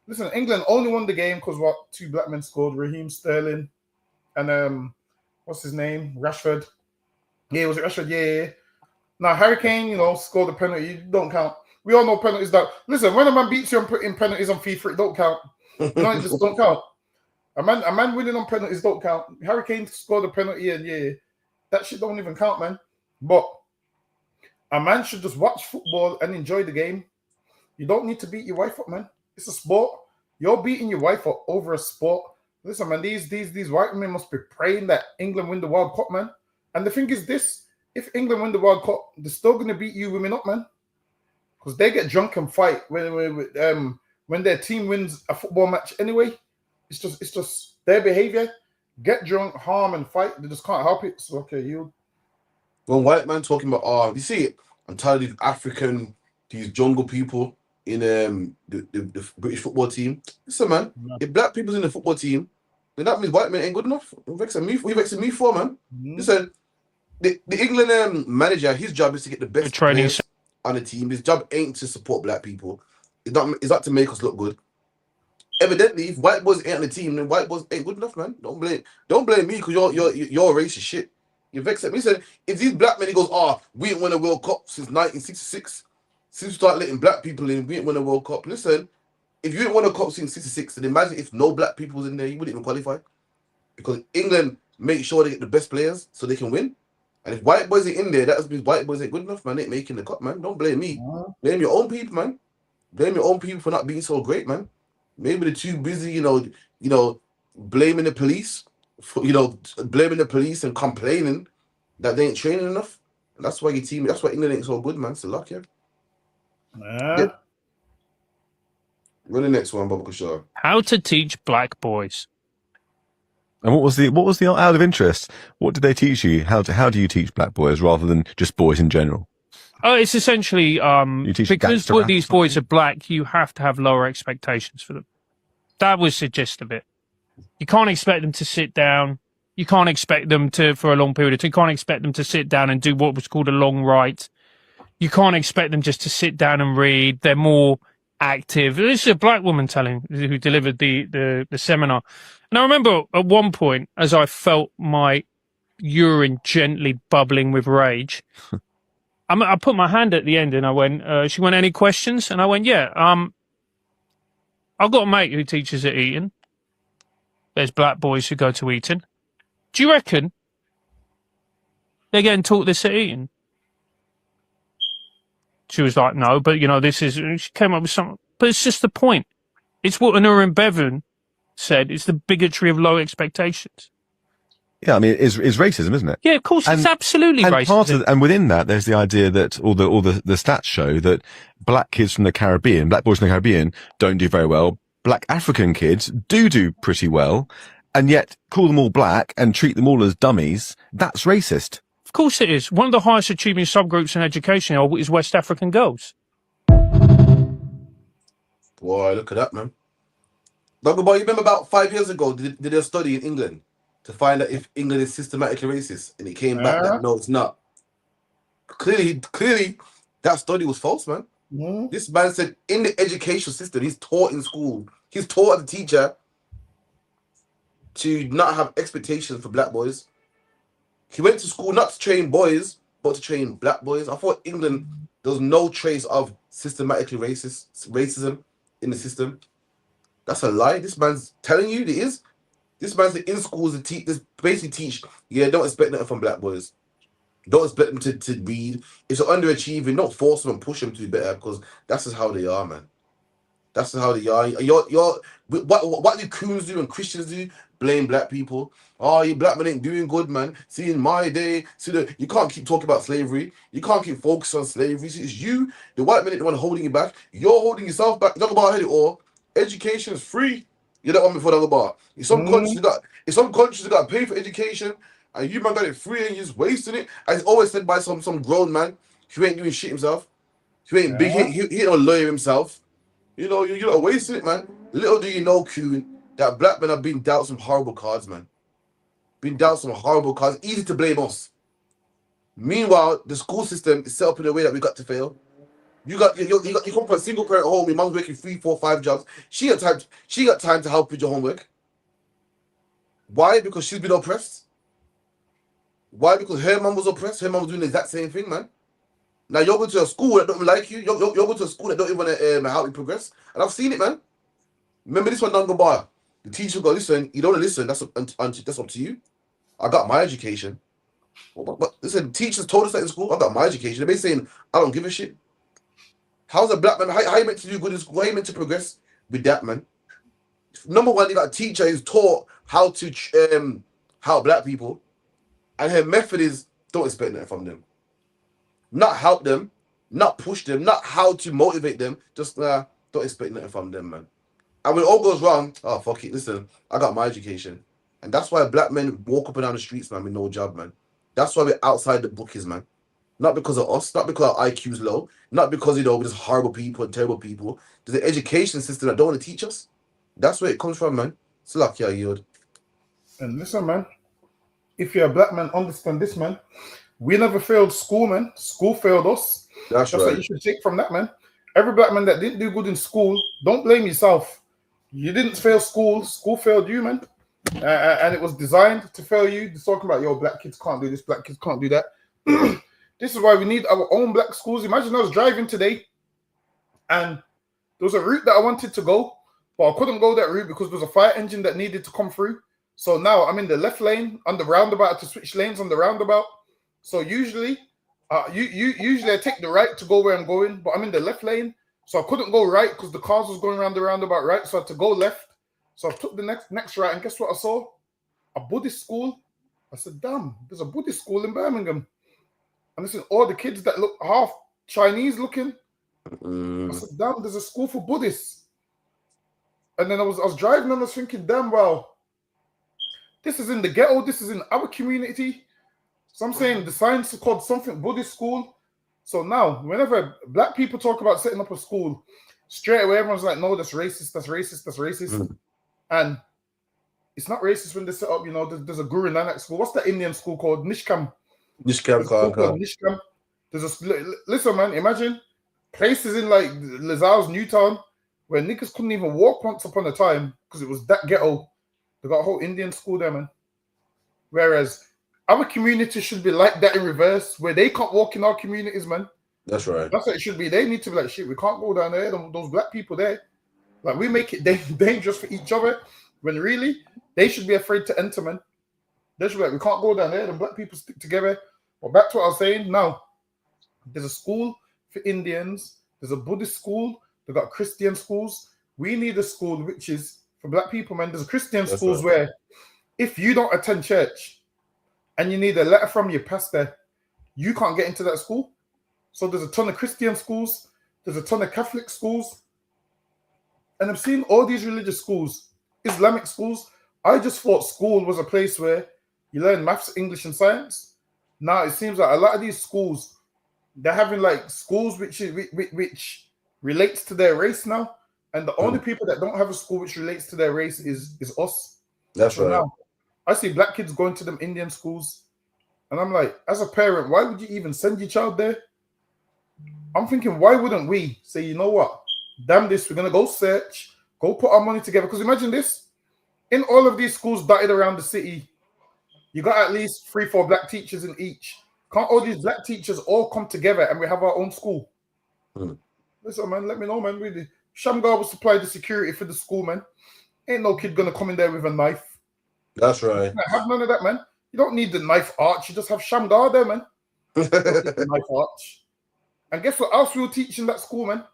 Listen, England only won the game because two black men scored, Raheem Sterling and what's his name? Rashford. Yeah, was it Rashford? Yeah. Now Harry Kane, scored the penalty. You don't count. We all know penalties don't. Listen, when a man beats you and putting penalties on FIFA, it don't count. It just don't count. A man winning on penalties don't count. Harry Kane scored a penalty, and that shit don't even count, man. But a man should just watch football and enjoy the game. You don't need to beat your wife up, man. It's a sport. You're beating your wife up over a sport. Listen, man, these white men must be praying that England win the World Cup, man. And the thing is this, if England win the World Cup, they're still going to beat you women up, man. Because they get drunk and fight when their team wins a football match anyway. It's just their behavior. Get drunk, harm, and fight. They just can't help it. So, okay, you. When white man talking about, you see it, I'm tired of these African, these jungle people in the British football team. Listen, man, if black people's in the football team, then that means white men ain't good enough. What you vexing me for, man? Listen, the England manager, his job is to get the best players on the team. His job ain't to support black people. It's not to make us look good. Evidently, if white boys ain't on the team, then white boys ain't good enough, man. Don't blame me because you're racist shit. You vex at me. He said, if these black men, he goes, we ain't won a World Cup since 1966. Since we start letting black people in, we ain't won a World Cup. Listen, if you ain't won a cup since 66, then imagine if no black people was in there, you wouldn't even qualify. Because England make sure they get the best players so they can win. And if white boys ain't in there, that means white boys ain't good enough, man. They ain't making the cup, man. Don't blame me. Blame your own people, man. Blame your own people for not being so great, man. Maybe they're too busy, blaming the police, blaming the police and complaining that they ain't training enough. And that's why that's why England ain't so good, man. It's a luck, yeah. Run the next one, Baba Kushar. How to teach black boys. And what was the out of interest? What did they teach you? How do you teach black boys rather than just boys in general? Oh, it's essentially teach because gangster rap these or boys are black, you have to have lower expectations for them. That was the gist of it. You can't expect them to sit down. You can't expect them to, for a long period of time, you can't expect them to sit down and do what was called a long write. You can't expect them just to sit down and read. They're more active. This is a black woman who delivered the seminar. And I remember at one point, as I felt my urine gently bubbling with rage, I put my hand at the end and I went, she went, any questions? And I went, yeah, I've got a mate who teaches at Eton. There's black boys who go to Eton. Do you reckon they're getting taught this at Eton? She was like, no, but, you know, she came up with something. But it's just the point. It's what Anura Bevan said. It's the bigotry of low expectations. Yeah, I mean, it's racism, isn't it? Yeah, of course, it's absolutely racist. And within that, there's the idea that all the stats show that black kids from the Caribbean, black boys from the Caribbean, don't do very well. Black African kids do pretty well, and yet call them all black and treat them all as dummies. That's racist. Of course it is. One of the highest achieving subgroups in education is West African girls. Boy, look at that, man. Dr. Boy, you remember about 5 years ago, did a study in England to find out if England is systematically racist, and it came back that no, it's not. Clearly, that study was false, man. This man said in the education system, he's taught in school, he's taught as a teacher to not have expectations for black boys. He went to school not to train boys, but to train black boys. I thought England, there was no trace of systematically racism in the system. That's a lie. This man's telling you there is. This man's in schools to basically teach, yeah, don't expect nothing from black boys. Don't expect them to read. If they're underachieving, don't force them and push them to be better, because that's just how they are, man. That's just how they are. What do coons do and Christians do? Blame black people. Oh, you black men ain't doing good, man. See, in my day, you can't keep talking about slavery. You can't keep focusing on slavery. See, it's you, the white men, the one holding you back. You're holding yourself back. Talk about it all. Education is free. You don't want me for the bar. In some countries, you got to pay for education, and you man got it free and you're just wasting it. As always said by some grown man who ain't doing shit himself. Who ain't big. He ain't no lawyer himself. You know, you're not wasting it, man. Little do you know, Kuhn, that black men have been dealt some horrible cards, man. Been dealt some horrible cards. Easy to blame us. Meanwhile, the school system is set up in a way that we got to fail. You come from a single parent home. Your mom's working 3, 4, 5 jobs. She got time to help with your homework. Why? Because she's been oppressed. Why? Because her mom was oppressed. Her mom was doing the exact same thing, man. Now you're going to a school that don't even like you. You're going to a school that don't even want to help you progress. And I've seen it, man. Remember this one, Nanga Bar. The teacher go, listen. You don't listen. That's up to you. I got my education. But listen, teachers told us that in school. I got my education. They're basically saying, I don't give a shit. How's a black man? How you meant to do good in school? How you meant to progress with that, man? Number one, you got a teacher who's taught how to help black people, and her method is don't expect nothing from them. Not help them, not push them, not how to motivate them. Just don't expect nothing from them, man. And when it all goes wrong, oh fuck it. Listen, I got my education, and that's why black men walk up and down the streets, man, with no job, man. That's why we're outside the bookies, man. Not because of us, not because our IQ's low, not because, you know, we're just horrible people and terrible people. There's an education system that don't want to teach us. That's where it comes from, man. It's like, yeah, Yod. And listen, man, if you're a black man, understand this, man. We never failed school, man. School failed us. That's right. What you should take from that, man. Every black man that didn't do good in school, don't blame yourself. You didn't fail school. School failed you, man. And it was designed to fail you. Just talking about, yo, black kids can't do this, black kids can't do that. This is why we need our own black schools. Imagine I was driving today and there was a route that I wanted to go, but I couldn't go that route because there was a fire engine that needed to come through. So now I'm in the left lane on the roundabout to switch lanes on the roundabout. So usually I take the right to go where I'm going, but I'm in the left lane. So I couldn't go right because the cars was going around the roundabout right. So I had to go left. So I took the next right, and guess what I saw? A Buddhist school. I said, damn, there's a Buddhist school in Birmingham. And this is all the kids that look half Chinese looking. I said, damn, there's a school for Buddhists. And then I was driving and I was thinking, damn, well, this is in the ghetto. This is in our community. So I'm saying the signs are called something Buddhist school. So now, whenever black people talk about setting up a school, straight away everyone's like, no, that's racist, that's racist, that's racist. And it's not racist when they set up, you know, there's a Guru Nanak school. What's that Indian school called? Nishkam. Nishkam. There's listen, man, imagine places in like Lazar's Newtown where niggas couldn't even walk once upon a time because it was that ghetto. They got a whole Indian school there, man. Whereas our community should be like that in reverse, where they can't walk in our communities, man. That's right. That's what it should be. They need to be like, shit, we can't go down there. Those black people there. Like, we make it dangerous for each other when really they should be afraid to enter, man. They should be like, we can't go down there. The black people stick together. Well, back to what I was saying. Now, there's a school for Indians. There's a Buddhist school. They've got Christian schools. We need a school which is for black people, man. There's Christian schools where if you don't attend church and you need a letter from your pastor, you can't get into that school. So there's a ton of Christian schools. There's a ton of Catholic schools. And I've seen all these religious schools, Islamic schools. I just thought school was a place where you learn maths, English, and science. Now it seems like a lot of these schools, they're having like schools which relates to their race now. And the only people that don't have a school which relates to their race is us. That's right. Now, I see black kids going to them Indian schools. And I'm like, as a parent, why would you even send your child there? I'm thinking, why wouldn't we say, you know what? Damn this, we're going to go search, go put our money together. Because imagine this, in all of these schools dotted around the city, you got at least 3-4 black teachers in each. Can't all these black teachers all come together and we have our own school? Listen, man, let me know, man. Really, Shamgar will supply the security for the school, man. Ain't no kid going to come in there with a knife. That's right. Have none of that, man. You don't need the knife arch. You just have Shamgar there, man. The knife arch. And guess what else we were teaching that school, man?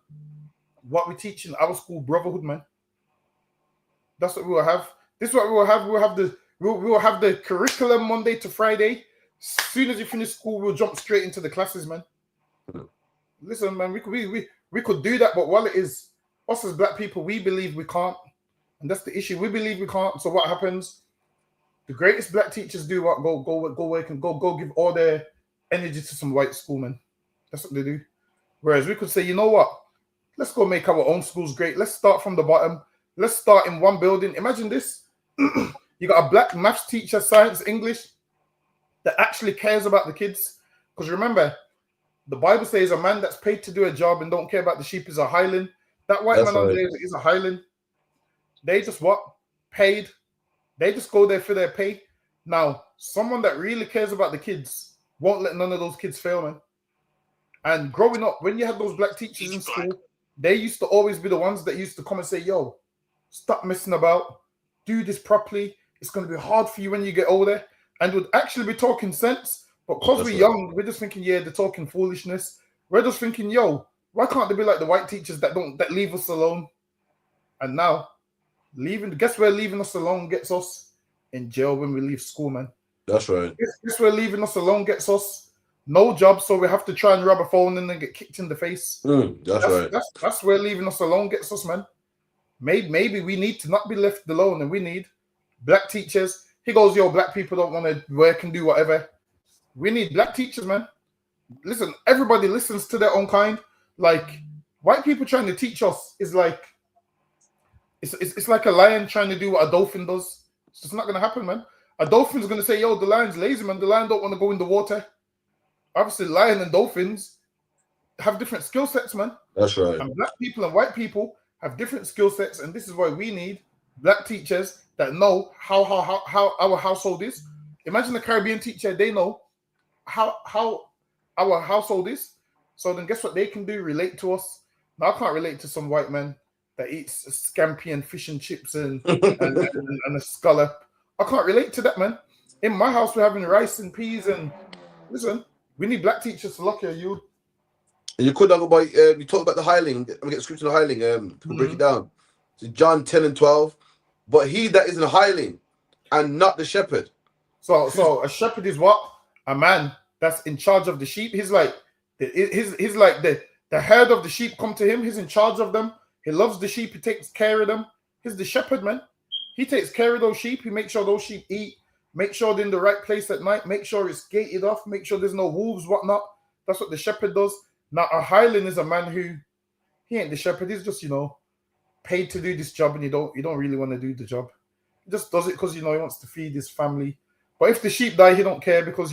What we teach in our school, brotherhood, man. That's what we will have. This is what we will have. We will have the curriculum Monday to Friday. As soon as you finish school, we'll jump straight into the classes, man. Listen, man, we could do that, but while it is us as black people, we believe we can't. And that's the issue. We believe we can't. So what happens? The greatest black teachers do what? Go work and go give all their energy to some white schoolmen. That's what they do. Whereas we could say, you know what? Let's go make our own schools great. Let's start from the bottom. Let's start in one building. Imagine this. You got a black maths teacher, science, English, that actually cares about the kids. Because remember, the Bible says a man that's paid to do a job and don't care about the sheep is a hireling. That white man over there is a hireling. They just what? Paid. They just go there for their pay. Now, someone that really cares about the kids won't let none of those kids fail, man. And growing up, when you had those black teachers in school, they used to always be the ones that used to come and say, yo, stop messing about. Do this properly. It's going to be hard for you when you get older. And would actually be talking sense. But because we're young, we're just thinking, yeah, they're talking foolishness. We're just thinking, yo, why can't they be like the white teachers that leave us alone? And now, guess where leaving us alone gets us? In jail when we leave school, man. That's right. Guess where leaving us alone gets us? No job, so we have to try and rob a phone and then get kicked in the face. That's right. That's where leaving us alone gets us, man. Maybe we need to not be left alone, and we need black teachers. He goes, yo, black people don't want to work and do whatever. We need black teachers, man. Listen, everybody listens to their own kind. Like, white people trying to teach us is like, it's like a lion trying to do what a dolphin does. It's just not going to happen, man. A dolphin's going to say, yo, the lion's lazy, man. The lion don't want to go in the water. Obviously, lion and dolphins have different skill sets, man. That's right. And black people and white people have different skill sets, and this is why we need black teachers that know how our household is. Imagine a Caribbean teacher, they know how our household is. So then guess what they can do? Relate to us. Now, I can't relate to some white man that eats scampi and fish and chips and a scallop. I can't relate to that, man. In my house, we're having rice and peas, and listen, we need black teachers to look at you. And you could talk about you talk about the hireling. I'm gonna get the scripture of the hireling. Break it down. So John 10 and 12. But he that is in the hireling and not the shepherd. So a shepherd is what? A man that's in charge of the sheep. He's like the herd of the sheep come to him. He's in charge of them. He loves the sheep. He takes care of them. He's the shepherd, man. He takes care of those sheep. He makes sure those sheep eat. Make sure they're in the right place at night. Make sure it's gated off. Make sure there's no wolves, whatnot. That's what the shepherd does. Now, a hireling is a man who, he ain't the shepherd. He's just, paid to do this job, and you don't really want to do the job. He just does it because, he wants to feed his family. But if the sheep die, he don't care because,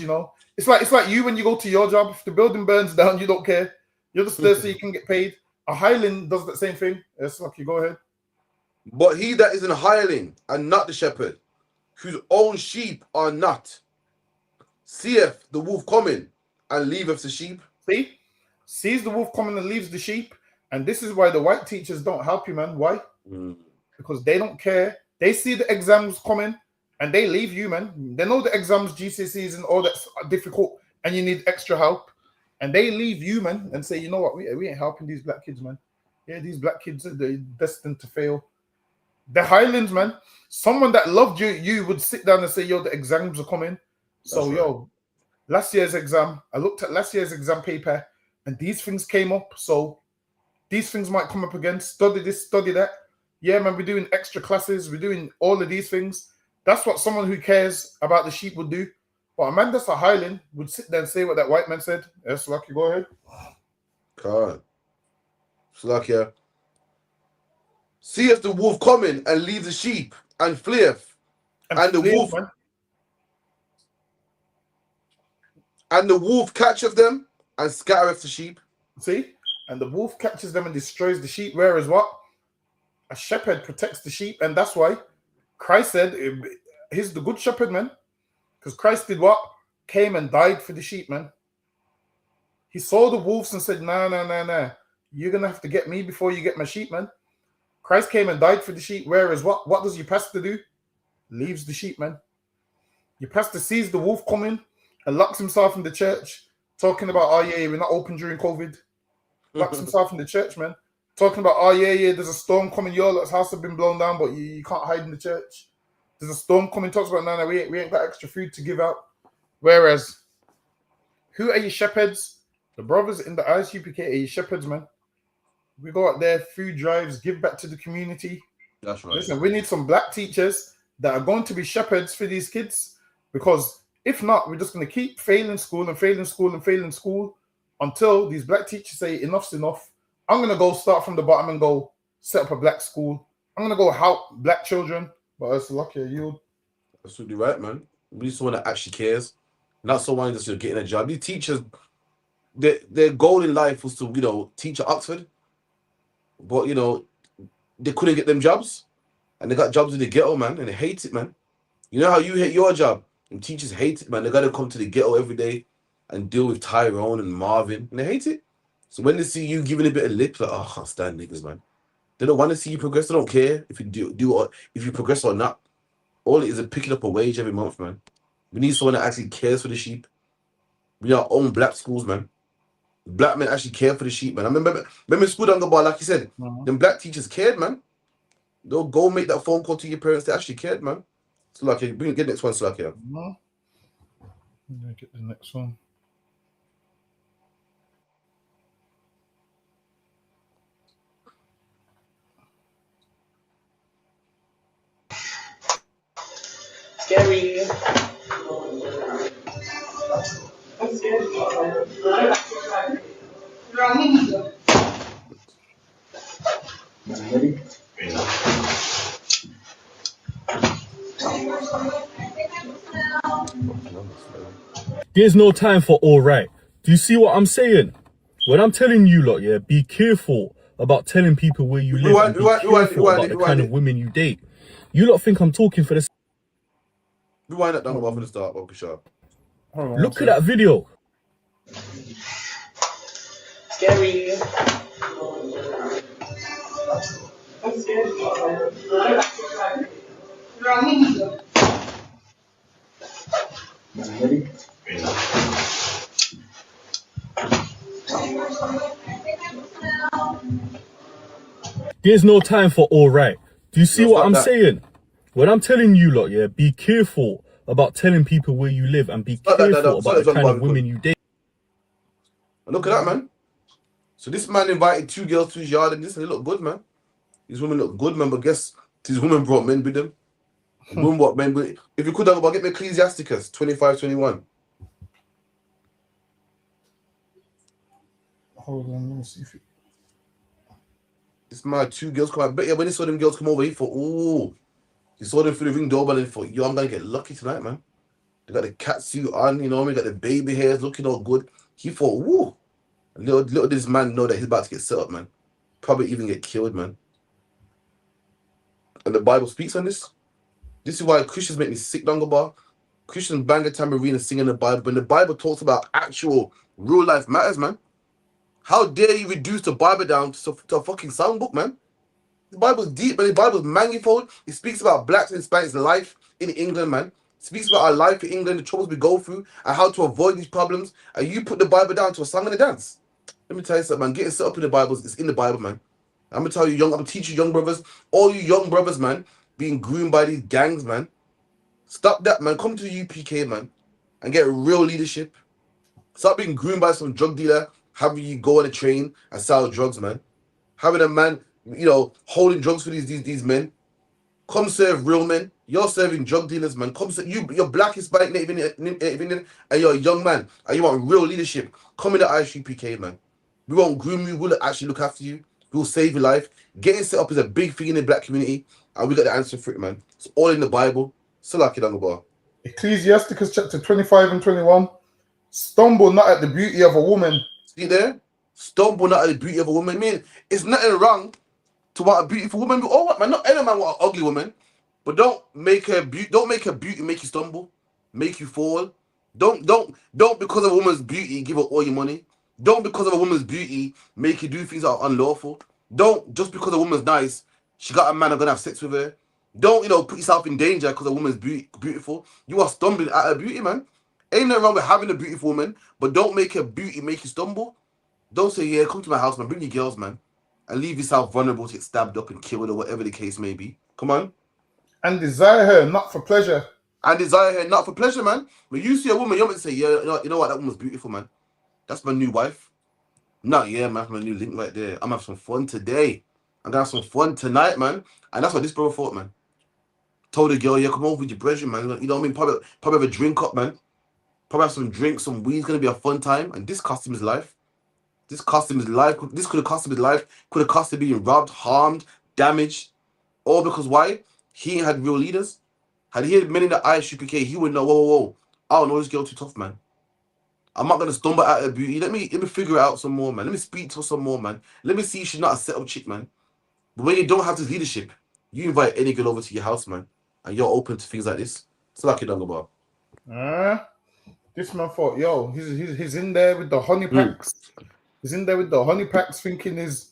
it's like you when you go to your job. If the building burns down, you don't care. You're just there so you can get paid. A hireling does that same thing. Yes, lucky. Go ahead. But he that is an hireling and not the shepherd, whose own sheep are not, seeth the wolf coming and leaveth the sheep. See? Sees the wolf coming and leaves the sheep. And this is why the white teachers don't help you, man. Why? Because they don't care. They see the exams coming and they leave you, man. They know the exams, GCSEs and all that's difficult and you need extra help. And they leave you, man, and say, you know what, we ain't helping these black kids, man. Yeah, these black kids are destined to fail. The Highlands, man. Someone that loved you would sit down and say, yo, the exams are coming. So, yo, last year's exam, I looked at last year's exam paper and these things came up. So these things might come up again. Study this, study that. Yeah, man, we're doing extra classes. We're doing all of these things. That's what someone who cares about the sheep would do. But a man that's a Highland would sit there and say what that white man said. Yes, Lucky, go ahead. God. Slakia. Seeth the wolf coming and leave the sheep and fleeth. And the wolf man. And the wolf catcheth them and scattereth the sheep. See? And the wolf catches them and destroys the sheep. Whereas what? A shepherd protects the sheep. And that's why Christ said, he's the good shepherd, man. Because Christ did what? Came and died for the sheep, man. He saw the wolves and said, nah. You're going to have to get me before you get my sheep, man. Christ came and died for the sheep. Whereas what does your pastor do? Leaves the sheep, man. Your pastor sees the wolf coming and locks himself in the church, talking about, oh, yeah, we're not open during COVID. Locks himself in the church, man. Talking about, oh, yeah, there's a storm coming. Your lot's house have been blown down, but you can't hide in the church. There's a storm coming. Talks about, no, we ain't got extra food to give out. Whereas, who are your shepherds? The brothers in the ISUPK are your shepherds, man. We go out there, food drives, give back to the community. That's right. Listen, we need some black teachers that are going to be shepherds for these kids, because if not, we're just going to keep failing school until these black teachers say enough's enough. I'm going to go start from the bottom and go set up a black school. I'm going to go help black children. But it's lucky you. Absolutely right, man. We need someone that actually cares, not someone that's just getting a job. These teachers, their goal in life was to, teach at Oxford, but they couldn't get them jobs, and they got jobs in the ghetto, man, and they hate it, man. You know how you hate your job, and teachers hate it, man. They gotta come to the ghetto every day and deal with Tyrone and Marvin, and they hate it. So when they see you giving a bit of lip, like, oh, I can't stand niggas, man. They don't want to see you progress. They don't care if you do or if you progress or not. All it is picking up a wage every month, man. We need someone that actually cares for the sheep. We need our own black schools, man. Black men actually care for the sheep, man. I remember school down the bar, like you said, them black teachers cared, man. They'll go make that phone call to your parents. They actually cared, man. So like, get the next one, Slakia. Get the next one. Scary. I'm scared. Ready? There's no time for all right. Do you see what I'm saying? When I'm telling you lot, yeah, be careful about telling people where you live. And be careful about the kind of women you date. You lot think I'm talking for the... Rewind that down from the start, okay, sharp. Look at that video. Scary. I'm scared. Ready? There's no time for all right. Do you see what I'm saying? When I'm telling you lot, yeah, be careful about telling people where you live and be careful about the kind of women you date. Look at that, man. So this man invited 2 girls to his yard and this, and they look good, man. These women look good, man, but guess these women brought men with them. Women brought men with. If you could have, get me Ecclesiasticus 25:21. Hold on, let me see if it... This man, 2 girls come out. But yeah, when he saw them girls come over, he thought, ooh. He saw them through the ring doorbell and he thought, yo, I'm gonna get lucky tonight, man. They got the cat suit on, you know what I mean? Got the baby hairs looking all good. He thought, woo. Little did this man know that he's about to get set up, man. Probably even get killed, man. And the Bible speaks on this. This is why Christians make me sick, Dungabar. Christians bang a tambourine and sing in the Bible. When the Bible talks about actual real life matters, man. How dare you reduce the Bible down to a fucking songbook, man? The Bible's deep, man. The Bible's manifold. It speaks about blacks and Hispanics' life in England, man. It speaks about our life in England, the troubles we go through, and how to avoid these problems. And you put the Bible down to a song and a dance. Let me tell you something, man. Getting set up in the Bible is in the Bible, man. I'm gonna tell you, I'm gonna teach you young brothers, all you young brothers, man, being groomed by these gangs, man. Stop that, man. Come to the UPK, man, and get real leadership. Stop being groomed by some drug dealer, having you go on a train and sell drugs, man. Having a man, you know, holding drugs for these men. Come serve real men. You're serving drug dealers, man. Come serve, you're black, Hispanic, Native Indian, and you're a young man, and you want real leadership. Come in the ISUPK, man. We won't groom you. We'll actually look after you. We'll save your life. Getting set up is a big thing in the black community, and we got the answer for it, man. It's all in the Bible. So like it on the bar. Ecclesiasticus chapter 25 and 21. Stumble not at the beauty of a woman. See there? Stumble not at the beauty of a woman. I mean, it's nothing wrong to want a beautiful woman. We all want, man. Not any man want an ugly woman, but don't make her beauty make you stumble, make you fall. Don't because of a woman's beauty give her all your money. Don't because of a woman's beauty make you do things that are unlawful. Don't just because a woman's nice, she got a man I'm gonna have sex with her. Don't, you know, put yourself in danger because a woman's beautiful. You are stumbling at her beauty, man. Ain't nothing wrong with having a beautiful woman, but don't make her beauty make you stumble. Don't say, yeah, come to my house, man. Bring your girls, man. And leave yourself vulnerable to get stabbed up and killed or whatever the case may be. Come on. And desire her not for pleasure. And desire her not for pleasure, man. When you see a woman, you're meant to say, yeah, you know what, that woman's beautiful, man. That's my new wife. No, yeah, man, that's my new link right there. I'm gonna have some fun today. I'm gonna have some fun tonight, man. And that's what this brother thought, man. Told the girl, yeah, come over with your brethren, man. You know what I mean? Probably have a drink up, man. Probably have some drinks, some weed. It's gonna be a fun time. And this cost him his life. This cost him his life. This could have cost him his life. Could have cost him being robbed, harmed, damaged. All because why? He ain't had real leaders. Had he had men in the ISUPK, he would know, whoa. I don't know this girl too tough, man. I'm not gonna stumble at her beauty. Let me figure it out some more, man. Let me speak to her some more, man. Let me see if she's not a set-up chick, man. But when you don't have this leadership, you invite any girl over to your house, man, and you're open to things like this. It's like it, Dungabar. This man thought, yo, he's in there with the honey packs. He's in there with the honey packs, thinking he's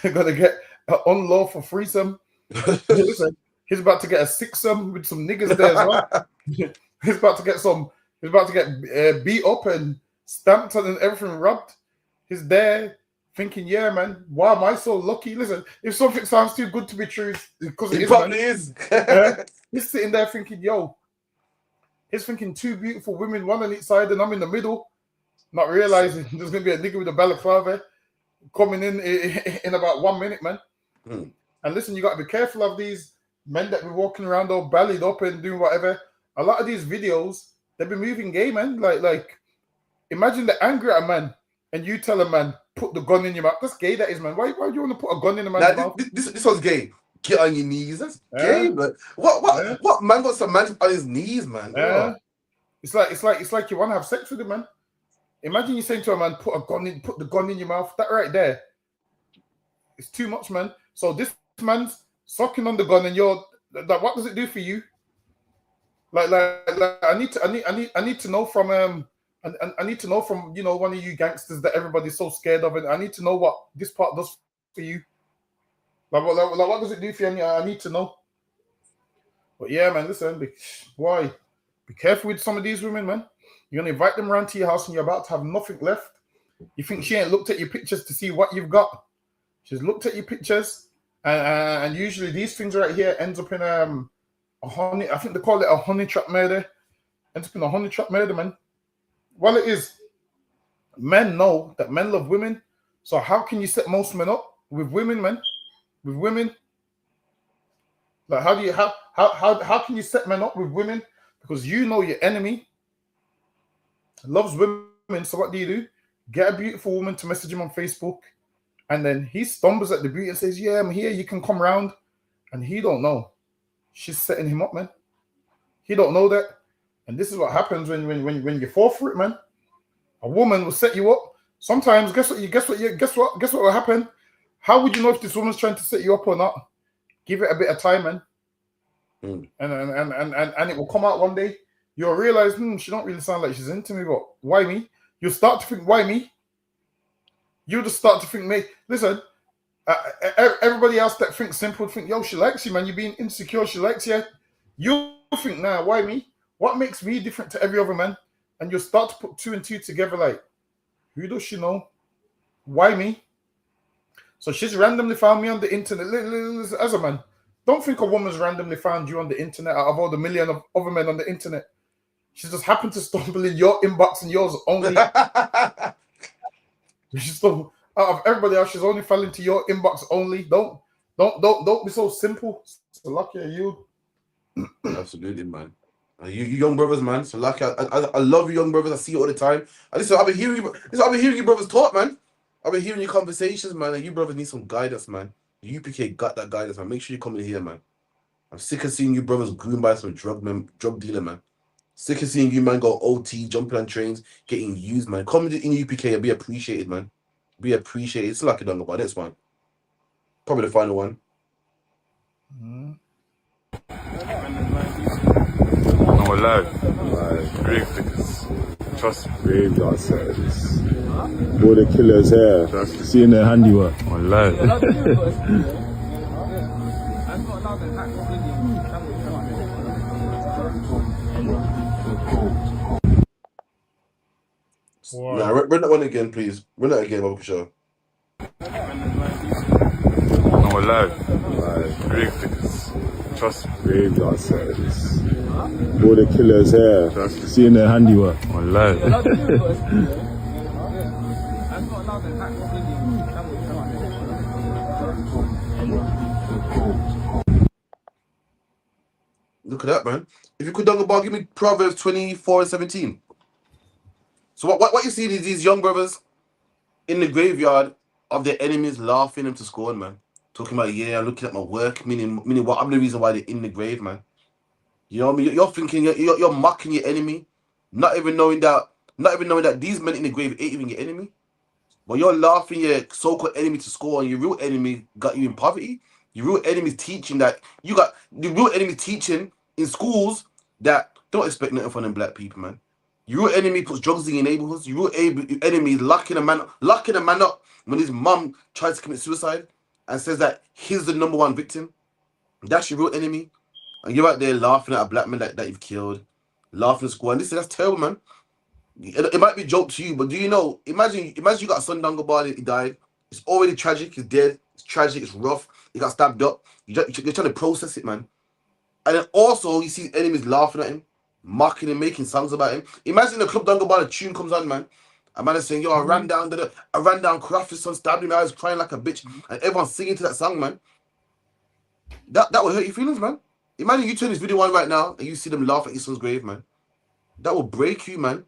gonna get an unlawful threesome. Listen, he's about to get a sixsome with some niggas there as well. He's about to get beat up and stamped and everything rubbed. He's there thinking, yeah, man, why am I so lucky? Listen, if something sounds too good to be true, because it probably is. He's sitting there thinking, yo, he's thinking 2 beautiful women, one on each side, and I'm in the middle, not realizing there's gonna be a nigga with a balaclava coming in about 1 minute, man. And listen, you got to be careful of these men that be walking around all bellied up and doing whatever. A lot of these videos, they've been moving gay, man. Like, imagine the angry at a man and you tell a man, put the gun in your mouth. That's gay, that is, man. Why do you want to put a gun in a man's mouth? This one's gay. Get on your knees. That's gay, man. What man got some man on his knees, man? It's like you want to have sex with him, man. Imagine you saying to a man, put the gun in your mouth. That right there, it's too much, man. So this man's sucking on the gun, and you're like, what does it do for you? Like I need to know from I need to know from, you know, one of you gangsters that everybody's so scared of, and I need to know what this part does for you. Like what does it do for you? I need to know. But yeah, man, listen, why? Be careful with some of these women, man. You're gonna invite them around to your house and you're about to have nothing left. You think she ain't looked at your pictures to see what you've got? She's looked at your pictures, and usually these things right here ends up in a honey. I think they call it a honey trap murder. Ends up in a honey trap murder, man. Well, it is. Men know that men love women, so how can you set most men up with women, man? With women, like how can you set men up with women? Because you know your enemy loves women. So what do? get a beautiful woman to message him on Facebook, and then he stumbles at the beauty and says, yeah, I'm here, you can come round. And he don't know. She's setting him up, man. He don't know that. And this is what happens when you fall for it, man. A woman will set you up. Sometimes, guess what will happen? How would you know if this woman's trying to set you up or not? Give it a bit of time, man. And it will come out one day. You'll realize, she don't really sound like she's into me, but why me? You'll start to think, why me? You just start to think, mate, listen, everybody else that thinks simple think, yo, she likes you, man. You're being insecure, she likes you. You think, nah, why me? What makes me different to every other man? And you'll start to put 2 and 2 together, like, who does she know? Why me? So she's randomly found me on the internet. As a man, don't think a woman's randomly found you on the internet out of all the million of other men on the internet. She just happened to stumble in your inbox and yours only. Out of everybody else, she's only fell into your inbox only. Don't be so simple. So lucky are you. Absolutely, man. You young brothers, man. So lucky. I love you, young brothers. I see you all the time. And listen, I've been hearing you brothers talk, man. I've been hearing your conversations, man. And you brothers need some guidance, man. The UPK got that guidance, man. Make sure you come in here, man. I'm sick of seeing you brothers groomed by some drug dealer, man. Sick of seeing you, man, go OT, jumping on trains, getting used, man. Come in UPK and be appreciated, man. Be appreciated. It's lucky done about this one. Probably the final one. I'm alive. Grave diggers. Trust me. Graveyard setters. All the killers here. Trust me. Seeing their handiwork. I'm alive. Wow. Nah, run that one again, please. Run that again, Baba Show. I'm alive. Grave diggers. Trust me. Graveyard setters. All the killers here. Trust me. Seeing their handiwork. I'm alive. Look at that, man. If you could dunk a ball, give me Proverbs 24:17. So what you see is these young brothers in the graveyard of their enemies laughing them to scorn, man. Talking about, yeah, I'm looking at my work, meaning what? I'm the reason why they're in the grave, man. You know what I mean? You're thinking, you're mocking your enemy, not even knowing that these men in the grave ain't even your enemy. But you're laughing your so-called enemy to scorn. Your real enemy got you in poverty. Your real enemy is teaching that you got the real enemy teaching in schools that don't expect nothing from them black people, man. Your real enemy puts drugs in your neighborhoods. Your real enemy is locking a man up when his mum tries to commit suicide and says that he's the #1 victim. That's your real enemy. And you're out there laughing at a black man that you've killed, laughing at school. And listen, that's terrible, man. It might be a joke to you, but do you know, imagine you got a son Dangabali, he died. It's already tragic, he's dead. It's tragic, it's rough. He got stabbed up. You're trying to process it, man. And then also, you see enemies laughing at him, mocking him, making songs about him. Imagine the Club Dangabali tune comes on, man. A man is saying, yo, I ran down Crafty's son, stabbed him, I was crying like a bitch. And everyone's singing to that song, man. That will hurt your feelings, man. Imagine you turn this video on right now and you see them laugh at your son's grave, man. That will break you, man.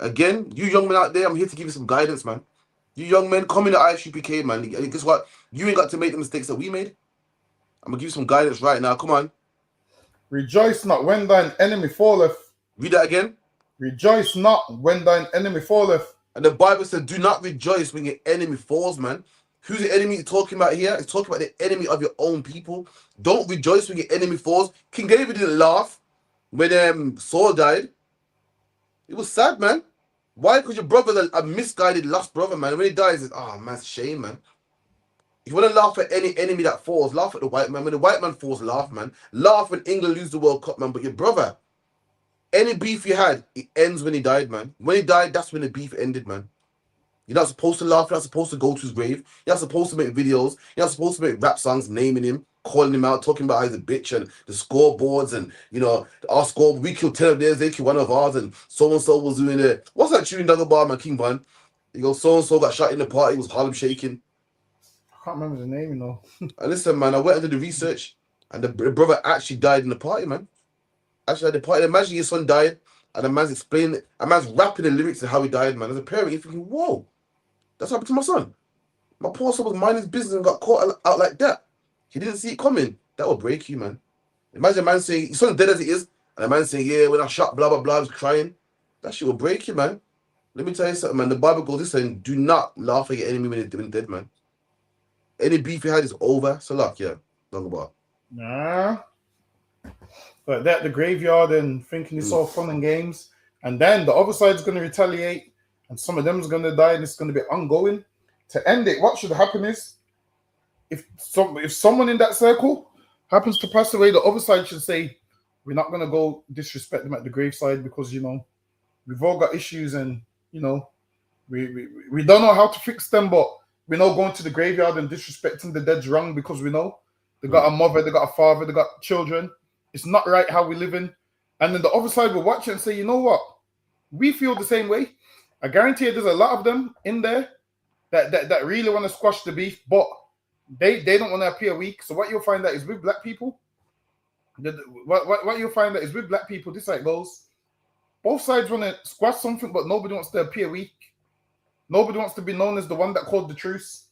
Again, you young men out there, I'm here to give you some guidance, man. You young men, come in the IFUPK, man. Guess what? You ain't got to make the mistakes that we made. I'm going to give you some guidance right now. Come on. Rejoice not when thine enemy falleth. Read that again. Rejoice not when thine enemy falleth. And the Bible said, do not rejoice when your enemy falls, man. Who's the enemy you're talking about here? It's talking about the enemy of your own people. Don't rejoice when your enemy falls. King David didn't laugh when Saul died. It was sad, man. Why? Because your brother's a misguided, lost brother, man. When he dies, it's, oh, man, it's a shame, man. If you want to laugh at any enemy that falls, laugh at the white man. When the white man falls, laugh, man. Laugh when England lose the World Cup, man. But your brother, any beef you had, it ends when he died, man. When he died, that's when the beef ended, man. You're not supposed to laugh. You're not supposed to go to his grave. You're not supposed to make videos. You're not supposed to make rap songs naming him, calling him out, talking about how he's a bitch and the scoreboards and, you know, our score, we killed 10 of theirs, they killed 1 of ours, and so-and-so was doing it. What's that tune, Dagger man, King Van? You go, so-and-so got shot in the party, was Harlem shaking. I can't remember the name, you know. And listen, man, I went into the research and the brother actually died in the party, man. Actually, at the party, imagine your son died and a man's explaining it, a man's rapping the lyrics of how he died, man. As a parent, you're thinking, whoa, that's what happened to my son. My poor son was minding his business and got caught out like that. He didn't see it coming. That will break you, man. Imagine a man saying, his son's dead as it is, and a man saying, yeah, when I shot, blah, blah, blah, I was crying. That shit will break you, man. Let me tell you something, man. The Bible goes this saying, do not laugh at your enemy when they're dead, man. Any beef you had is over. So, luck, yeah. Long about. Nah. But that the graveyard and thinking it's all fun and games. And then the other side's going to retaliate, and some of them's going to die, and it's going to be ongoing. To end it, what should happen is, if someone in that circle happens to pass away, the other side should say, we're not going to go disrespect them at the graveside because, you know, we've all got issues and, you know, we don't know how to fix them, but we know going to the graveyard and disrespecting the dead's wrong because we know they got a mother, they got a father, they got children. It's not right how we live in. And then the other side will watch it and say, you know what? We feel the same way. I guarantee you there's a lot of them in there that really want to squash the beef, but they don't want to appear weak. So what you'll find out is with black people, what you'll find out is with black people, this is how it goes. Both sides want to squash something, but nobody wants to appear weak. Nobody wants to be known as the one that called the truce.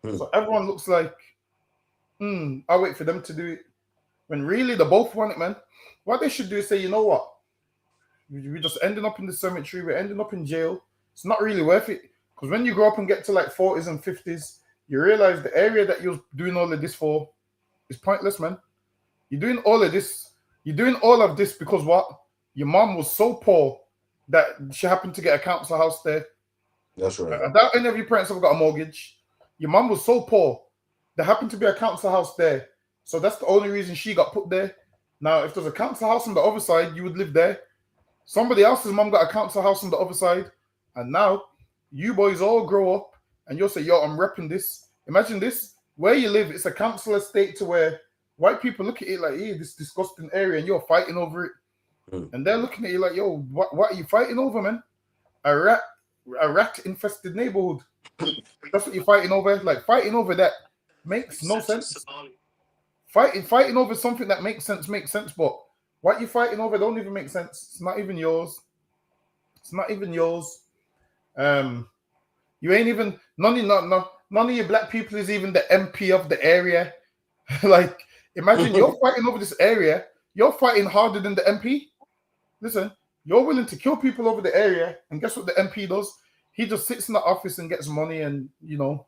So everyone looks like, I'll wait for them to do it. When really they both want it, man. What they should do is say, you know what? We're just ending up in the cemetery. We're ending up in jail. It's not really worth it. Because when you grow up and get to like 40s and 50s, you realize the area that you're doing all of this for is pointless, man. You're doing all of this. You're doing all of this because what? Your mom was so poor that she happened to get a council house there. That's right. I doubt any of your parents have got a mortgage. Your mom was so poor. There happened to be a council house there. So that's the only reason she got put there. Now, if there's a council house on the other side, you would live there. Somebody else's mom got a council house on the other side. And now, you boys all grow up and you'll say, yo, I'm repping this. Imagine this. Where you live, it's a council estate to where white people look at it like, hey, this disgusting area, and you're fighting over it. And they're looking at you like, yo, what are you fighting over, man? A rat-infested neighborhood. That's what you're fighting over. Like, fighting over that makes no sense. Fighting over something that makes sense, but what you're fighting over don't even make sense. It's not even yours. It's not even yours. You ain't even none of your black people is even the MP of the area. Like, imagine you're fighting over this area. You're fighting harder than the MP. Listen, you're willing to kill people over the area, and guess what the MP does? He just sits in the office and gets money, and you know,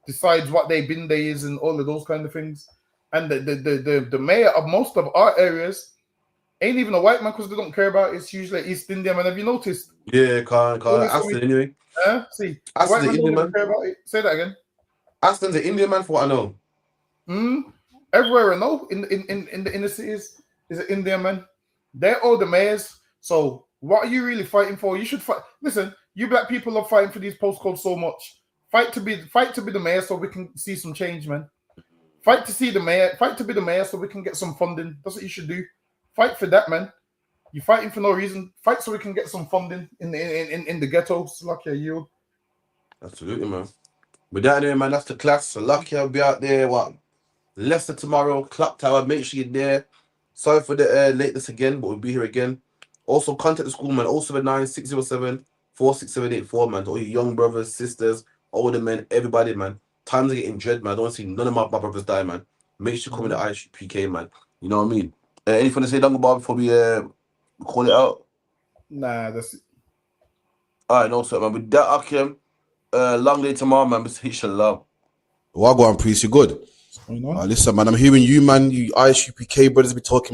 decides what day bin day is and all of those kind of things. And the mayor of most of our areas ain't even a white man because they don't care about it. It's usually East Indian man. Have you noticed? Yeah, can't Aston anyway. See, Aston's the Indian man. Care about it. Say that again. Aston's the Indian man, for what I know. Everywhere I know in the inner cities is an Indian man. They're all the mayors. So what are you really fighting for? You should fight. Listen, you black people are fighting for these postcodes so much. Fight to be the mayor so we can see some change, man. Fight to see the mayor. Fight to be the mayor so we can get some funding. That's what you should do. Fight for that, man. You're fighting for no reason. Fight so we can get some funding in the ghettos. Lucky you. Absolutely, man. But that anyway, man, that's the class. So lucky I'll be out there. What? Leicester tomorrow. Clock Tower. Make sure you're there. Sorry for the lateness again, but we'll be here again. Also, contact the school, man. 079-607-46784, man. To all your young brothers, sisters, older men, everybody, man. Times are getting dread, man. I don't want to see none of my brothers die, man. Make sure you come in the ISUPK, man. You know what I mean? Anything to say, Dungle Bar, before we call it out? Nah, that's it. All right, no, sir, man. With that, Akim, long day tomorrow, man. Inshallah. Wagwan, priest, you good? Listen, man, I'm hearing you, man. You ISUPK brothers be talking